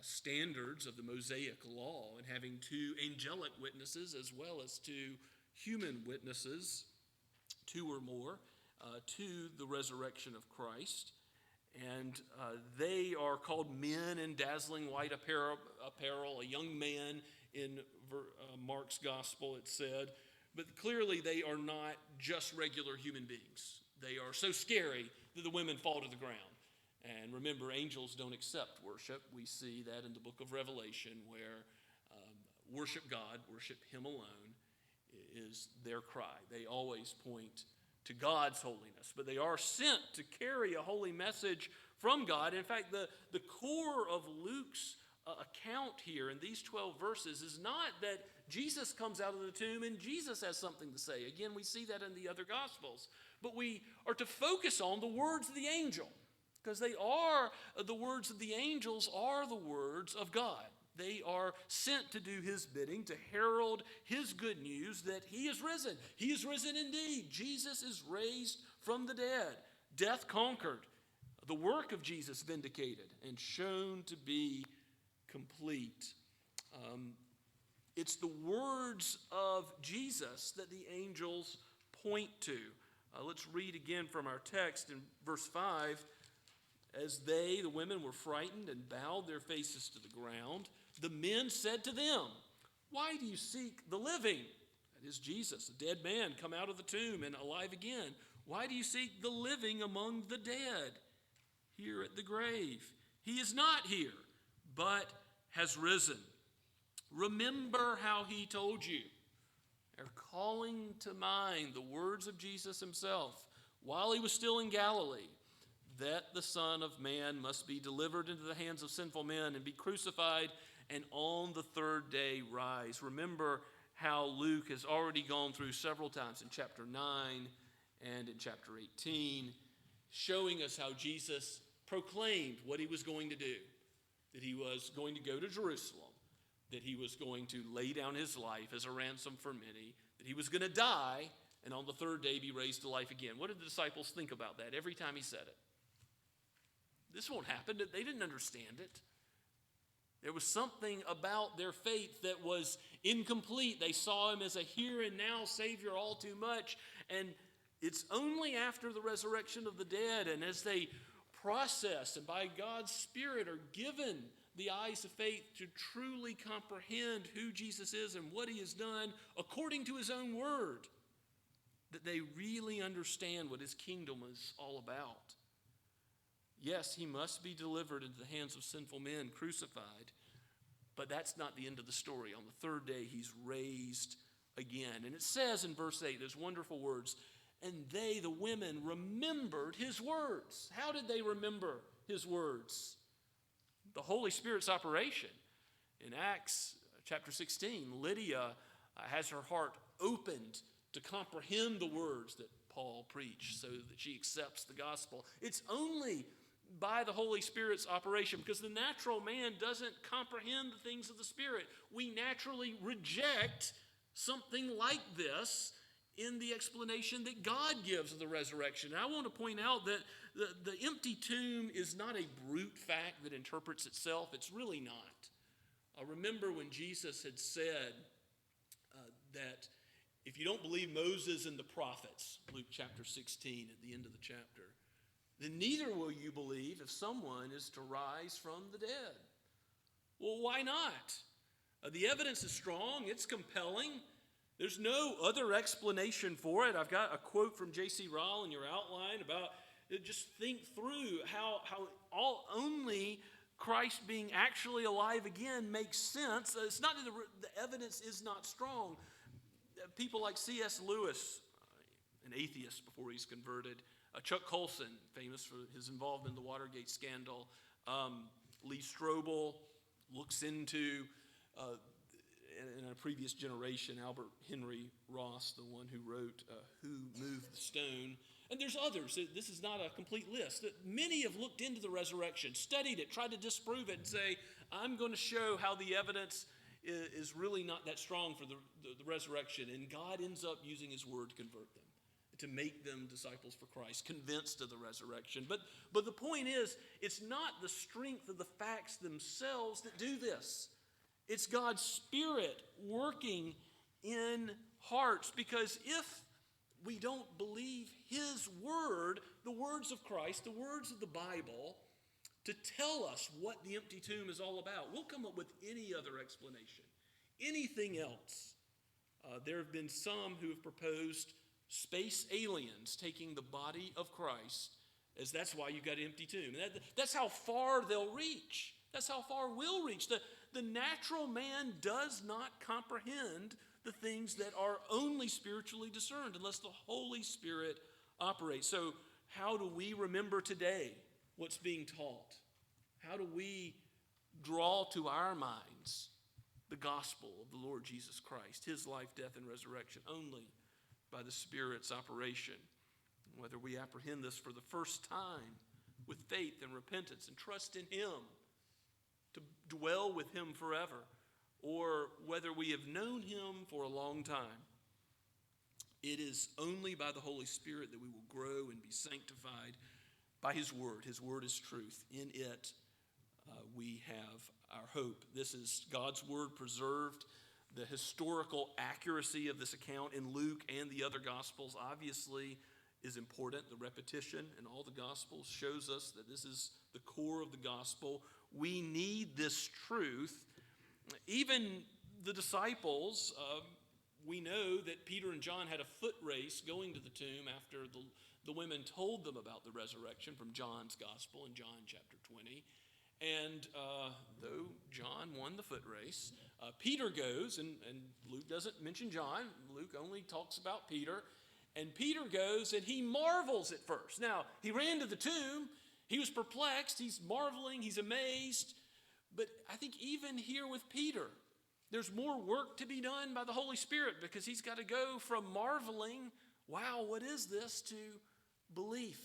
standards of the Mosaic law, and having two angelic witnesses as well as two human witnesses, two or more, to the resurrection of Christ. And they are called men in dazzling white apparel, a young man in Mark's gospel, it said. But clearly they are not just regular human beings. They are so scary that the women fall to the ground. And remember, angels don't accept worship. We see that in the book of Revelation, where worship God, worship him alone, is their cry. They always point to God's holiness, but they are sent to carry a holy message from God. In fact, the core of Luke's account here in these 12 verses is not that Jesus comes out of the tomb and Jesus has something to say. Again, we see that in the other Gospels. But we are to focus on the words of the angel, because the words of the angels are the words of God. They are sent to do his bidding, to herald his good news that he is risen. He is risen indeed. Jesus is raised from the dead. Death conquered. The work of Jesus vindicated and shown to be complete. It's the words of Jesus that the angels point to. Let's read again from our text in verse 5. As they, the women, were frightened and bowed their faces to the ground, the men said to them, "Why do you seek the living?" That is Jesus, a dead man, come out of the tomb and alive again. "Why do you seek the living among the dead? Here at the grave. He is not here, but has risen. Remember how he told you." They're calling to mind the words of Jesus himself while he was still in Galilee, that the Son of Man must be delivered into the hands of sinful men and be crucified and on the third day rise. Remember how Luke has already gone through several times in chapter 9 and in chapter 18, showing us how Jesus proclaimed what he was going to do, that he was going to go to Jerusalem, that he was going to lay down his life as a ransom for many, that he was going to die and on the third day be raised to life again. What did the disciples think about that every time he said it? This won't happen. They didn't understand it. There was something about their faith that was incomplete. They saw him as a here and now Savior all too much. And it's only after the resurrection of the dead and as they process and by God's Spirit are given the eyes of faith to truly comprehend who Jesus is and what he has done according to his own word, that they really understand what his kingdom is all about. Yes, he must be delivered into the hands of sinful men, crucified, but that's not the end of the story. On the third day, he's raised again. And it says in verse 8, those wonderful words, "And they, the women, remembered his words." How did they remember his words? The Holy Spirit's operation. In Acts chapter 16, Lydia has her heart opened to comprehend the words that Paul preached so that she accepts the gospel. It's only by the Holy Spirit's operation, because the natural man doesn't comprehend the things of the Spirit. We naturally reject something like this in the explanation that God gives of the resurrection. And I want to point out that the empty tomb is not a brute fact that interprets itself. It's really not. I remember when Jesus had said that if you don't believe Moses and the prophets, Luke chapter 16 at the end of the chapter, then neither will you believe if someone is to rise from the dead. Well, why not? The evidence is strong. It's compelling. There's no other explanation for it. I've got a quote from J.C. Ryle in your outline about just think through how only Christ being actually alive again makes sense. It's not that the evidence is not strong. People like C.S. Lewis, an atheist before he's converted, Chuck Colson, famous for his involvement in the Watergate scandal, Lee Strobel looks into, in a previous generation, Albert Henry Ross, the one who wrote Who Moved the Stone. And there's others. This is not a complete list. Many have looked into the resurrection, studied it, tried to disprove it, and say, I'm going to show how the evidence is really not that strong for the resurrection. And God ends up using his word to convert them, to make them disciples for Christ, convinced of the resurrection. But the point is, it's not the strength of the facts themselves that do this. It's God's Spirit working in hearts, because if we don't believe his word, the words of Christ, the words of the Bible, to tell us what the empty tomb is all about, we'll come up with any other explanation, anything else. There have been some who have proposed space aliens taking the body of Christ, as that's why you've got an empty tomb. And that's how far they'll reach. That's how far we'll reach. The natural man does not comprehend the things that are only spiritually discerned unless the Holy Spirit operates. So how do we remember today what's being taught? How do we draw to our minds the gospel of the Lord Jesus Christ, his life, death, and resurrection? Only by the Spirit's operation. Whether we apprehend this for the first time with faith and repentance and trust in him to dwell with him forever, or whether we have known him for a long time, it is only by the Holy Spirit that we will grow and be sanctified by his word. His word is truth. In it we have our hope. This is God's word preserved The historical accuracy of this account in Luke and the other Gospels obviously is important. The repetition in all the Gospels shows us that this is the core of the Gospel. We need this truth. Even the disciples, we know that Peter and John had a foot race going to the tomb after the women told them about the resurrection from John's Gospel in John chapter 20. And though John won the foot race, Peter goes, and Luke doesn't mention John. Luke only talks about Peter. And Peter goes, and he marvels at first. Now, he ran to the tomb. He was perplexed. He's marveling. He's amazed. But I think even here with Peter, there's more work to be done by the Holy Spirit, because he's got to go from marveling, wow, what is this, to belief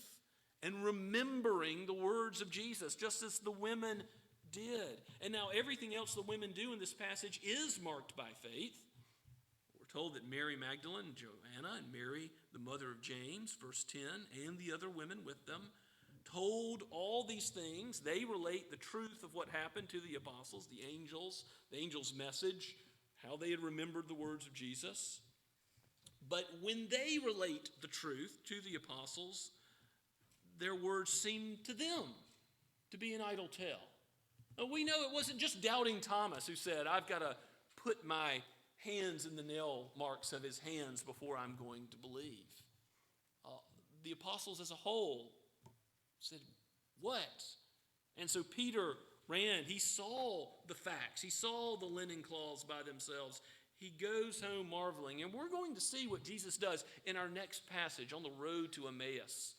and remembering the words of Jesus, just as the women did. And now everything else the women do in this passage is marked by faith. We're told that Mary Magdalene, Joanna, and Mary, the mother of James, verse 10, and the other women with them, told all these things. They relate the truth of what happened to the apostles, the angel's message, how they had remembered the words of Jesus. But when they relate the truth to the apostles, their words seem to them to be an idle tale. Now, we know it wasn't just doubting Thomas who said, I've got to put my hands in the nail marks of his hands before I'm going to believe. The apostles as a whole said, what? And so Peter ran. He saw the facts. He saw the linen cloths by themselves. He goes home marveling. And we're going to see what Jesus does in our next passage on the road to Emmaus.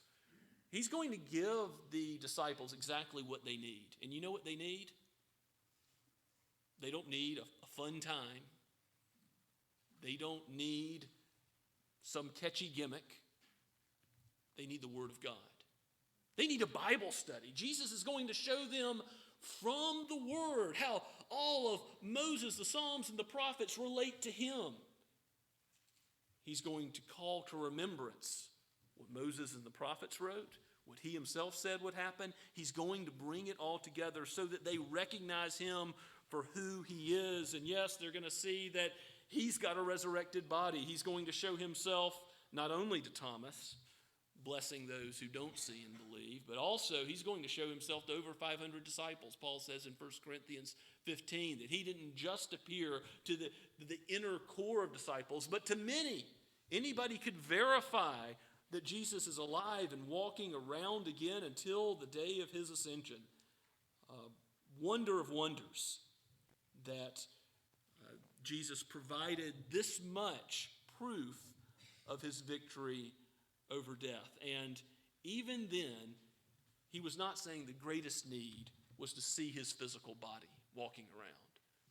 He's going to give the disciples exactly what they need. And you know what they need? They don't need a fun time. They don't need some catchy gimmick. They need the Word of God. They need a Bible study. Jesus is going to show them from the Word how all of Moses, the Psalms, and the prophets relate to him. He's going to call to remembrance what Moses and the prophets wrote, what he himself said would happen. He's going to bring it all together so that they recognize him for who he is. And yes, they're going to see that he's got a resurrected body. He's going to show himself not only to Thomas, blessing those who don't see and believe, but also he's going to show himself to over 500 disciples. Paul says in 1 Corinthians 15 that he didn't just appear to the inner core of disciples, but to many. Anybody could verify that Jesus is alive and walking around again until the day of his ascension. Wonder of wonders that Jesus provided this much proof of his victory over death. And even then, he was not saying the greatest need was to see his physical body walking around.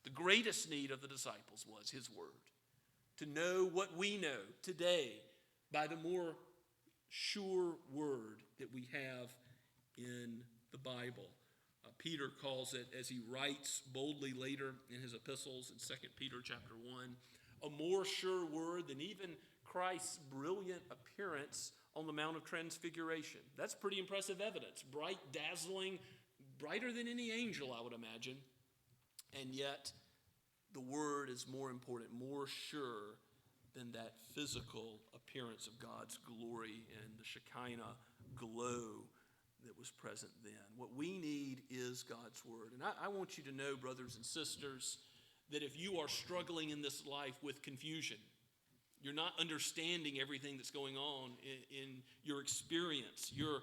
The greatest need of the disciples was his word. To know what we know today by the more sure word that we have in the Bible. Peter calls it, as he writes boldly later in his epistles in 2 Peter chapter 1, a more sure word than even Christ's brilliant appearance on the Mount of Transfiguration. That's pretty impressive evidence. Bright, dazzling, brighter than any angel, I would imagine. And yet, the word is more important, more sure than that physical appearance of God's glory and the Shekinah glow that was present then. What we need is God's word. And I want you to know, brothers and sisters, that if you are struggling in this life with confusion, you're not understanding everything that's going on in your experience, you're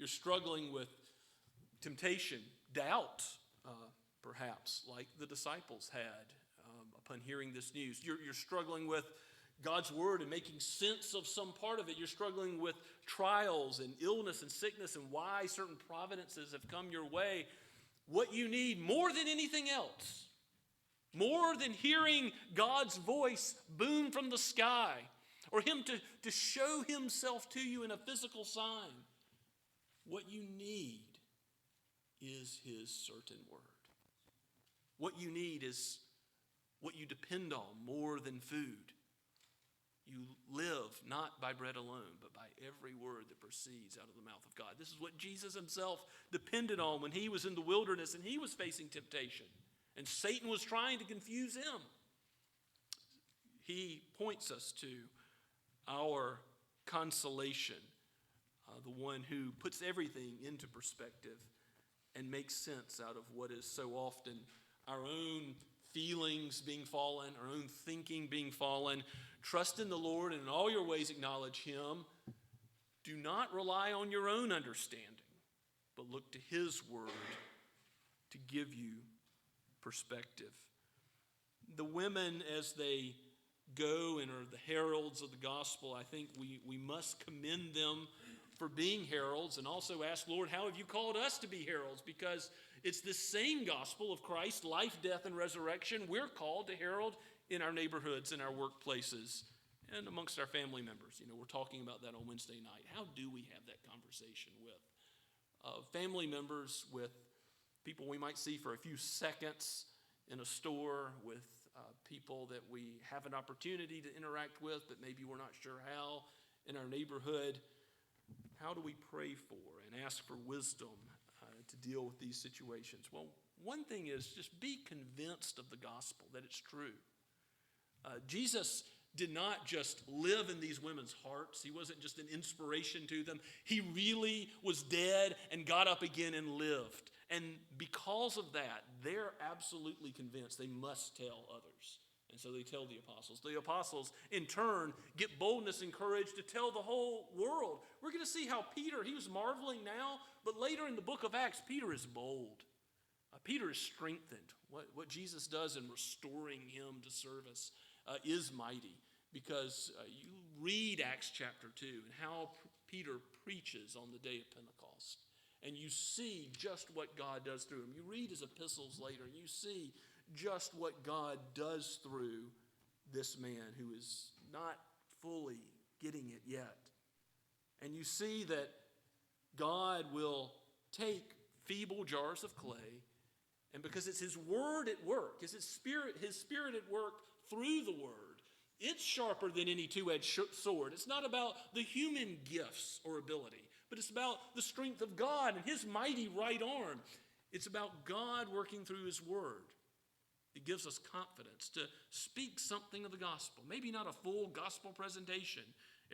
struggling with temptation, doubt, perhaps, like the disciples had upon hearing this news. You're struggling with God's word and making sense of some part of it. You're struggling with trials and illness and sickness and why certain providences have come your way. What you need more than anything else, more than hearing God's voice boom from the sky or him to show himself to you in a physical sign, what you need is his certain word. What you need is what you depend on more than food. You live not by bread alone, but by every word that proceeds out of the mouth of God. This is what Jesus himself depended on when he was in the wilderness and he was facing temptation. And Satan was trying to confuse him. he points us to our consolation, the one who puts everything into perspective and makes sense out of what is so often our own feelings being fallen, our own thinking being fallen. Trust in the Lord, and in all your ways acknowledge him. Do not rely on your own understanding, but look to his word to give you perspective. The women, as they go and are the heralds of the gospel, I think we must commend them for being heralds, and also ask, Lord, how have you called us to be heralds? Because it's the same gospel of Christ, life, death, and resurrection. We're called to herald in our neighborhoods, in our workplaces, and amongst our family members. We're talking about that on Wednesday night. How do we have that conversation with family members, with people we might see for a few seconds in a store, with people that we have an opportunity to interact with, but maybe we're not sure how in our neighborhood? How do we pray for and ask for wisdom to deal with these situations? Well, one thing is just be convinced of the gospel, that it's true. Jesus did not just live in these women's hearts. He wasn't just an inspiration to them. He really was dead and got up again and lived. And because of that, they're absolutely convinced they must tell others. And so they tell the apostles. The apostles, in turn, get boldness and courage to tell the whole world. We're going to see how Peter, he was marveling now, but later in the book of Acts, Peter is bold. Peter is strengthened. What Jesus does in restoring him to service is mighty, because you read Acts chapter 2 and how Peter preaches on the day of Pentecost, and you see just what God does through him. You read his epistles later, and you see just what God does through this man who is not fully getting it yet. And you see that God will take feeble jars of clay, and because it's his word at work, it's his spirit at work through the word, it's sharper than any two-edged sword. It's not about the human gifts or ability, but it's about the strength of God and his mighty right arm. It's about God working through his word. It gives us confidence to speak something of the gospel. Maybe not a full gospel presentation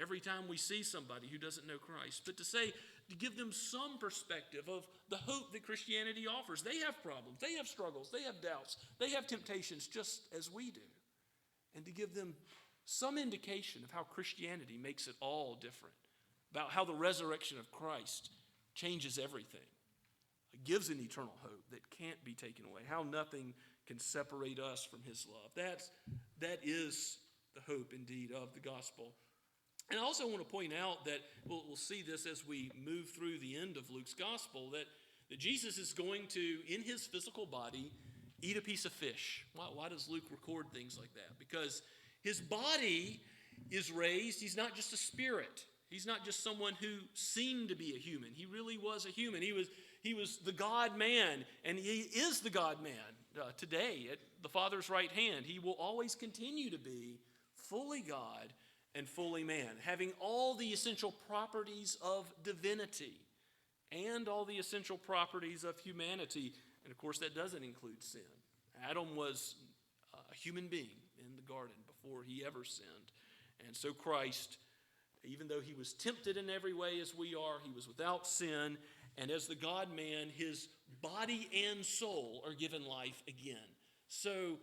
every time we see somebody who doesn't know Christ, but to give them some perspective of the hope that Christianity offers. They have problems, they have struggles, they have doubts, they have temptations just as we do. And to give them some indication of how Christianity makes it all different, about how the resurrection of Christ changes everything. It gives an eternal hope that can't be taken away, how nothing can separate us from his love. That is the hope indeed of the gospel. And I also want to point out that we'll see this as we move through the end of Luke's gospel, that Jesus is going to, in his physical body, eat a piece of fish. Why does Luke record things like that? Because his body is raised. He's not just a spirit. He's not just someone who seemed to be a human. He really was a human. He was the God-man, and he is the God-man today at the Father's right hand. He will always continue to be fully God and fully man, having all the essential properties of divinity and all the essential properties of humanity. And of course, that doesn't include sin. Adam was a human being in the garden before he ever sinned. And so Christ, even though he was tempted in every way as we are, he was without sin. And as the God-man, his body and soul are given life again. So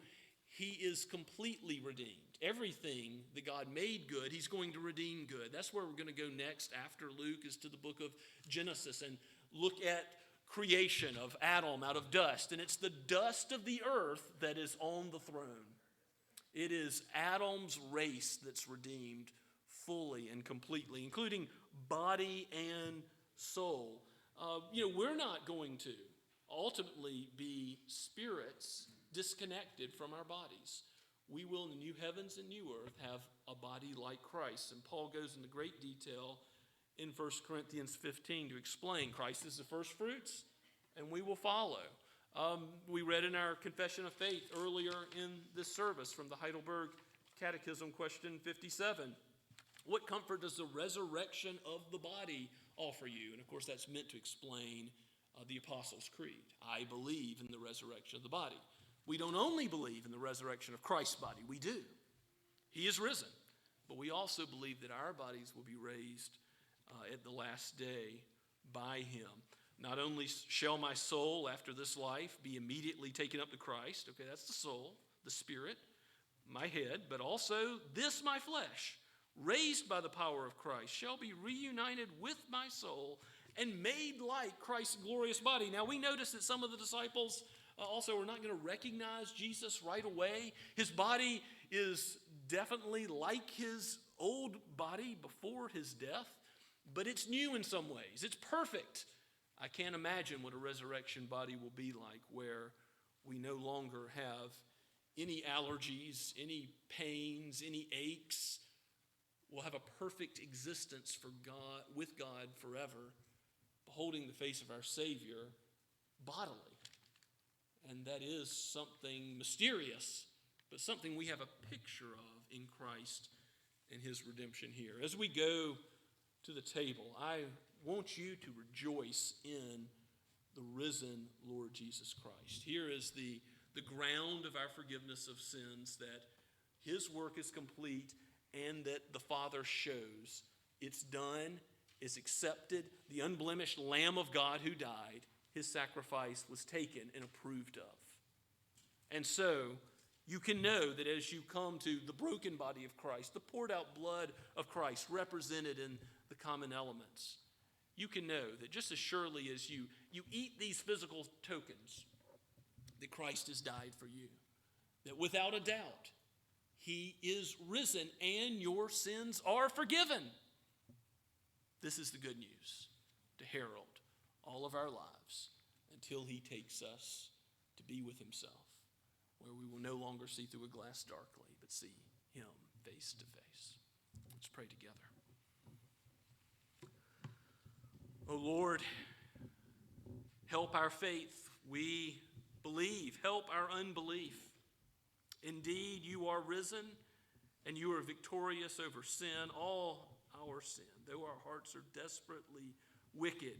he is completely redeemed. Everything that God made good, he's going to redeem good. That's where we're going to go next after Luke, is to the book of Genesis and look at creation of Adam out of dust. And it's the dust of the earth that is on the throne. It is Adam's race that's redeemed fully and completely, including body and soul. We're not going to ultimately be spirits disconnected from our bodies. We will, in the new heavens and new earth, have a body like Christ. And Paul goes into great detail in 1 Corinthians 15 to explain Christ is the first fruits, and we will follow. We read in our confession of faith earlier in this service from the Heidelberg Catechism, question 57. What comfort does the resurrection of the body offer you? And of course, that's meant to explain the Apostles' Creed. I believe in the resurrection of the body. We don't only believe in the resurrection of Christ's body, we do. He is risen, but we also believe that our bodies will be raised at the last day by him. Not only shall my soul after this life be immediately taken up to Christ, okay, that's the soul, the spirit, my head, but also this my flesh, raised by the power of Christ, shall be reunited with my soul and made like Christ's glorious body. Now we notice that some of the disciples also are not going to recognize Jesus right away. His body is definitely like his old body before his death, but it's new in some ways. It's perfect. I can't imagine what a resurrection body will be like, where we no longer have any allergies, any pains, any aches. We'll have a perfect existence for God, with God forever, beholding the face of our Savior bodily. And that is something mysterious, but something we have a picture of in Christ and his redemption here. As we go to the table, I want you to rejoice in the risen Lord Jesus Christ. Here is the ground of our forgiveness of sins, that his work is complete and that the Father shows it's done, it's accepted. The unblemished Lamb of God who died, his sacrifice was taken and approved of. And so you can know that as you come to the broken body of Christ, the poured out blood of Christ represented in the common elements, you can know that just as surely as you eat these physical tokens, that Christ has died for you. That without a doubt, he is risen and your sins are forgiven. This is the good news to herald all of our lives until he takes us to be with himself, where we will no longer see through a glass darkly, but see him face to face. Let's pray together. Oh Lord, help our faith. We believe. Help our unbelief. Indeed, you are risen and you are victorious over sin, all our sin. Though our hearts are desperately wicked,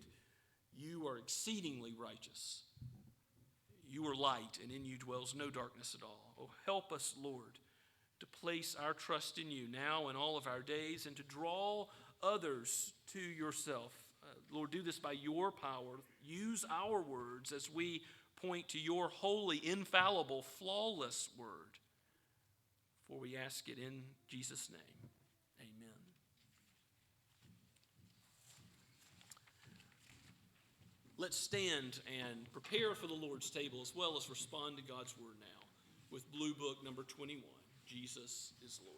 you are exceedingly righteous. You are light, and in you dwells no darkness at all. Oh, help us, Lord, to place our trust in you now and all of our days, and to draw others to yourself. Lord, do this by your power. Use our words as we point to your holy, infallible, flawless word. For we ask it in Jesus' name. Amen. Let's stand and prepare for the Lord's table, as well as respond to God's word now with Blue Book number 21, Jesus is Lord.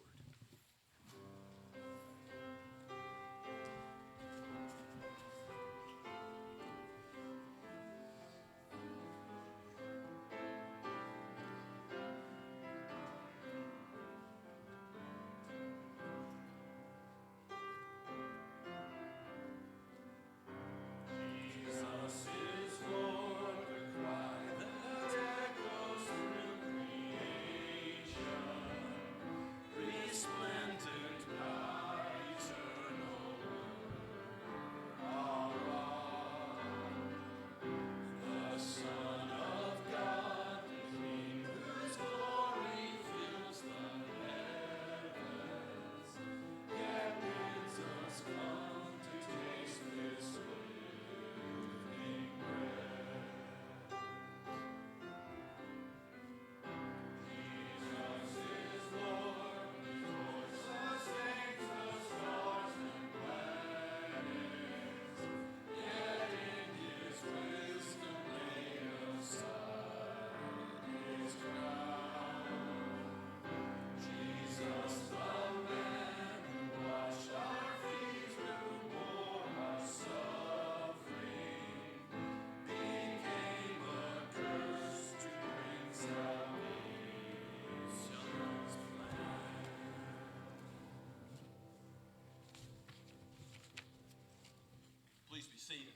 Please be seated.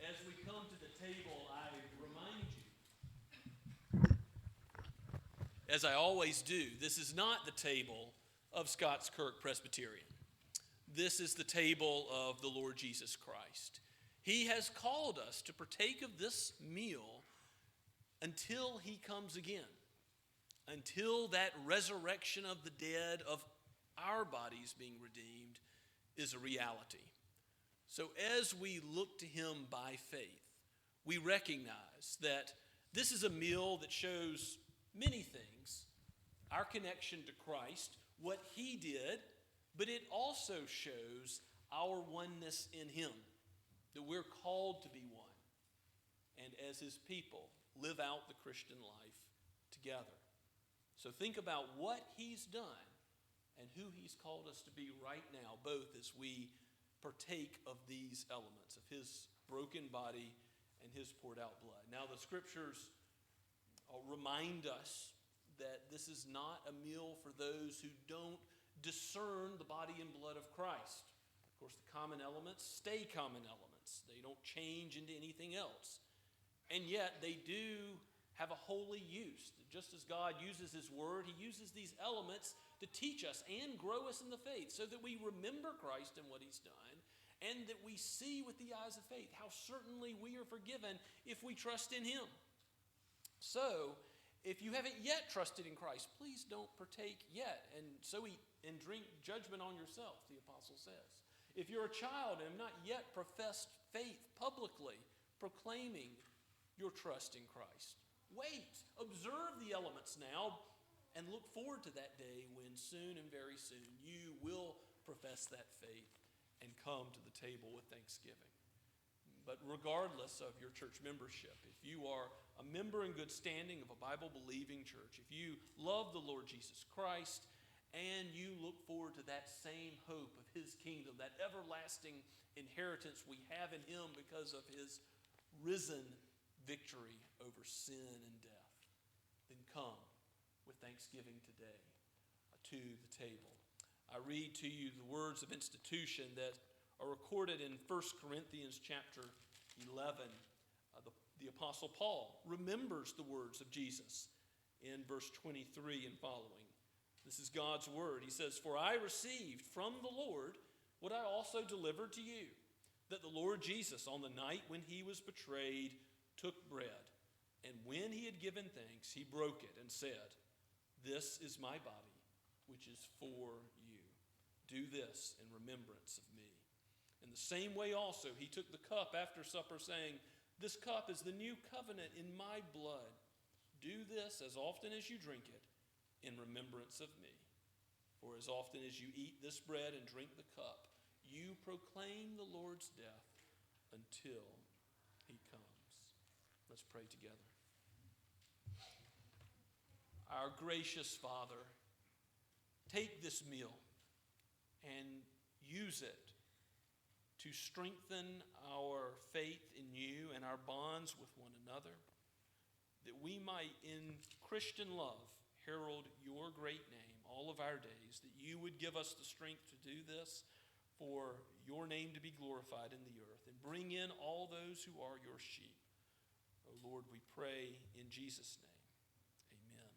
As we come to the table, I remind you, as I always do, this is not the table of Scots Kirk Presbyterian. This is the table of the Lord Jesus Christ. He has called us to partake of this meal until he comes again. until that resurrection of the dead, of our bodies being redeemed, is a reality. So as we look to him by faith, we recognize that this is a meal that shows many things. Our connection to Christ, what he did, but it also shows our oneness in him, that we're called to be one, and as his people, live out the Christian life together. So think about what he's done and who he's called us to be right now, both as we partake of these elements, of his broken body and his poured out blood. Now the scriptures remind us that this is not a meal for those who don't discern the body and blood of Christ. Of course, the common elements stay common elements. They don't change into anything else. And yet they do have a holy use. Just as God uses his word, he uses these elements to teach us and grow us in the faith so that we remember Christ and what he's done, and that we see with the eyes of faith how certainly we are forgiven if we trust in him. So, if you haven't yet trusted in Christ, please don't partake yet, and so eat and drink judgment on yourself, the apostle says. If you're a child and have not yet professed faith publicly, proclaiming your trust in Christ, wait, observe the elements now, and look forward to that day when soon and very soon you will profess that faith and come to the table with thanksgiving. But regardless of your church membership, if you are a member in good standing of a Bible-believing church, if you love the Lord Jesus Christ and you look forward to that same hope of his kingdom, that everlasting inheritance we have in him because of his risen victory over sin and death, then come with thanksgiving today to the table. I read to you the words of institution that are recorded in 1 Corinthians chapter 11. The Apostle Paul remembers the words of Jesus in verse 23 and following. This is God's word. He says, "For I received from the Lord what I also delivered to you, that the Lord Jesus, on the night when he was betrayed, took bread, and when he had given thanks, he broke it and said, 'This is my body, which is for you. Do this in remembrance of me.' In the same way also he took the cup after supper, saying, 'This cup is the new covenant in my blood. Do this as often as you drink it in remembrance of me. For as often as you eat this bread and drink the cup, you proclaim the Lord's death until he comes.'" Let's pray together. Our gracious Father, take this meal and use it to strengthen our faith in you and our bonds with one another, that we might in Christian love herald your great name all of our days, that you would give us the strength to do this for your name to be glorified in the earth, and bring in all those who are your sheep. Oh Lord, we pray in Jesus' name. Amen.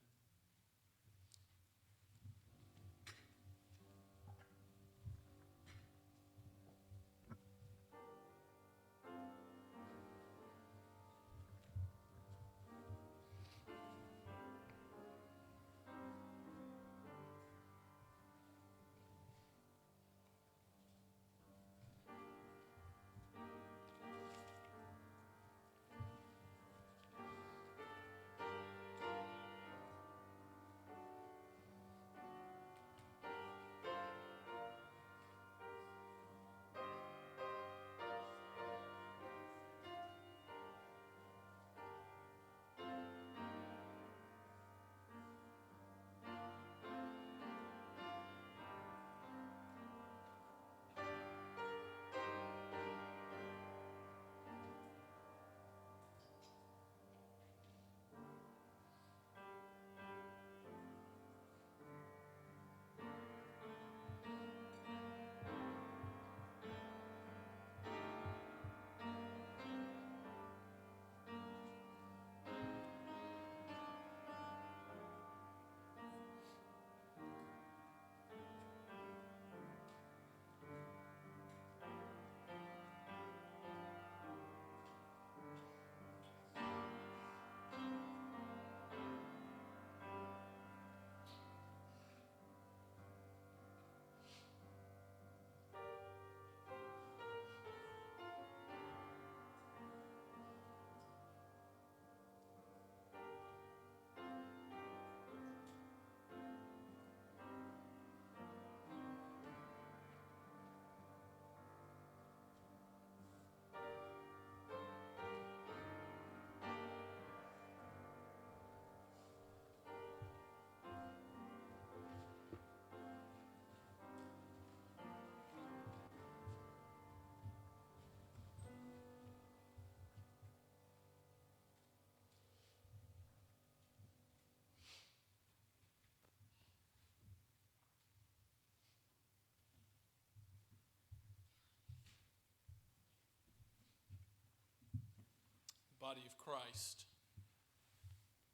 body of Christ.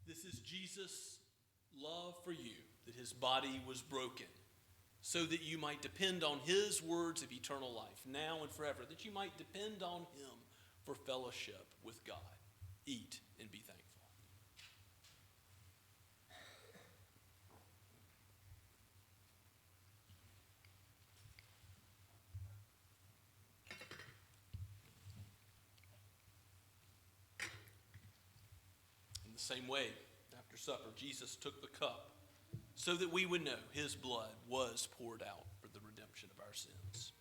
This is Jesus' love for you, that his body was broken, so that you might depend on his words of eternal life, now and forever, that you might depend on him for fellowship with God. Eat and be thankful. In the same way, after supper, Jesus took the cup so that we would know his blood was poured out for the redemption of our sins.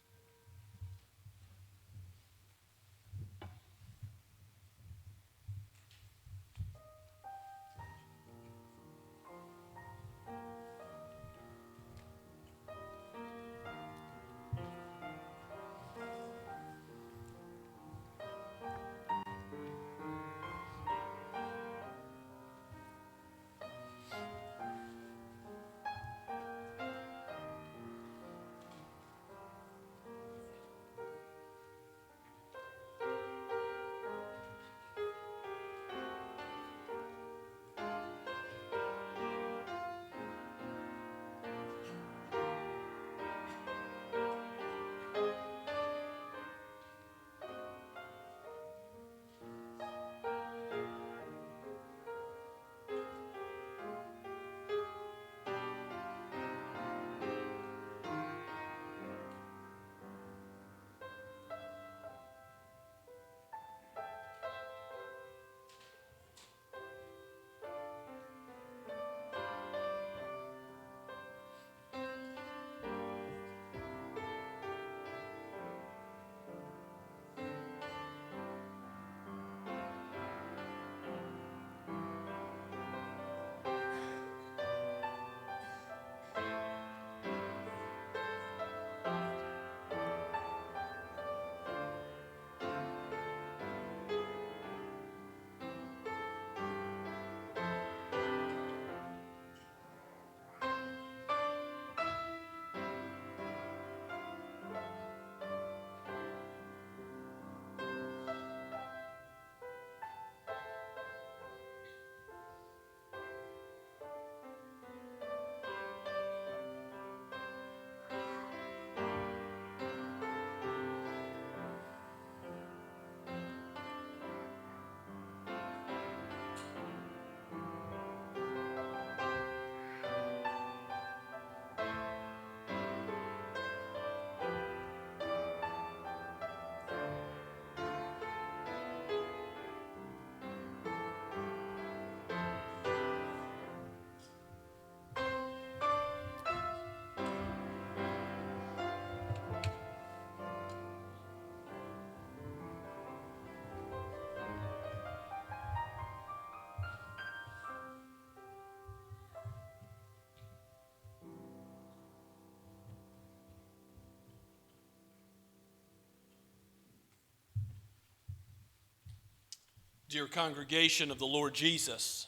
Dear congregation of the Lord Jesus,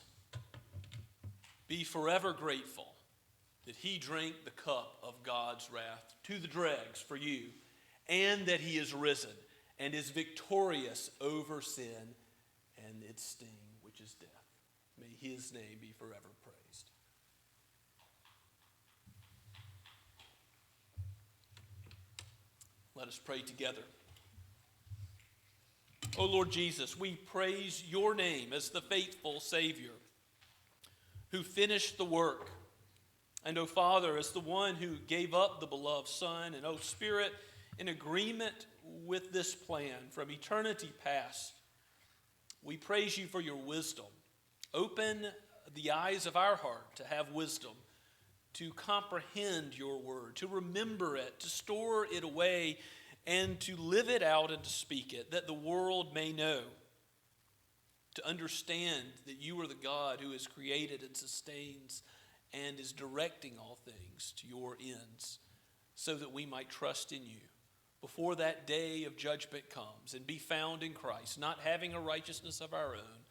be forever grateful that he drank the cup of God's wrath to the dregs for you, and that he is risen and is victorious over sin and its sting, which is death. May his name be forever praised. Let us pray together. O Lord Jesus, we praise your name as the faithful Savior who finished the work. And, O Father, as the one who gave up the beloved Son. And, O Spirit, in agreement with this plan from eternity past, we praise you for your wisdom. Open the eyes of our heart to have wisdom, to comprehend your word, to remember it, to store it away, and to live it out and to speak it, that the world may know, to understand that you are the God who has created and sustains and is directing all things to your ends, so that we might trust in you before that day of judgment comes and be found in Christ, not having a righteousness of our own,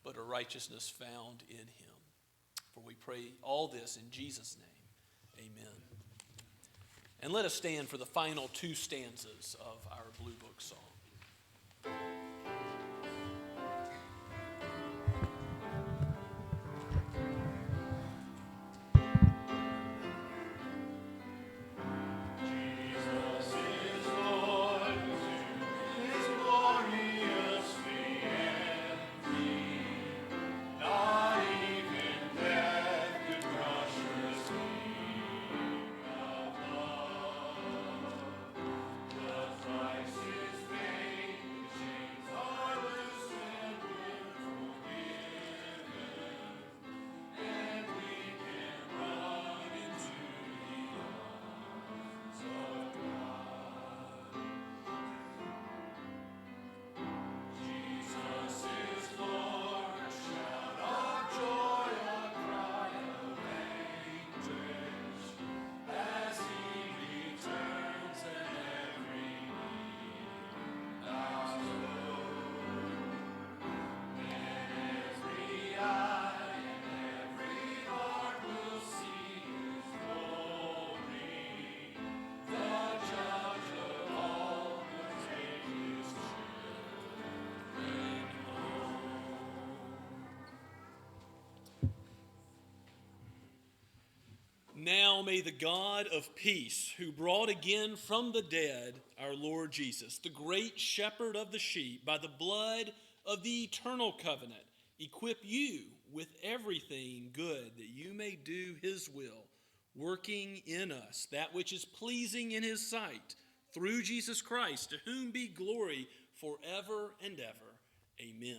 but a righteousness found in him. For we pray all this in Jesus' name. Amen. And let us stand for the final two stanzas of our Blue Book song. Now may the God of peace, who brought again from the dead our Lord Jesus, the great shepherd of the sheep, by the blood of the eternal covenant, equip you with everything good that you may do his will, working in us that which is pleasing in his sight, through Jesus Christ, to whom be glory forever and ever. Amen.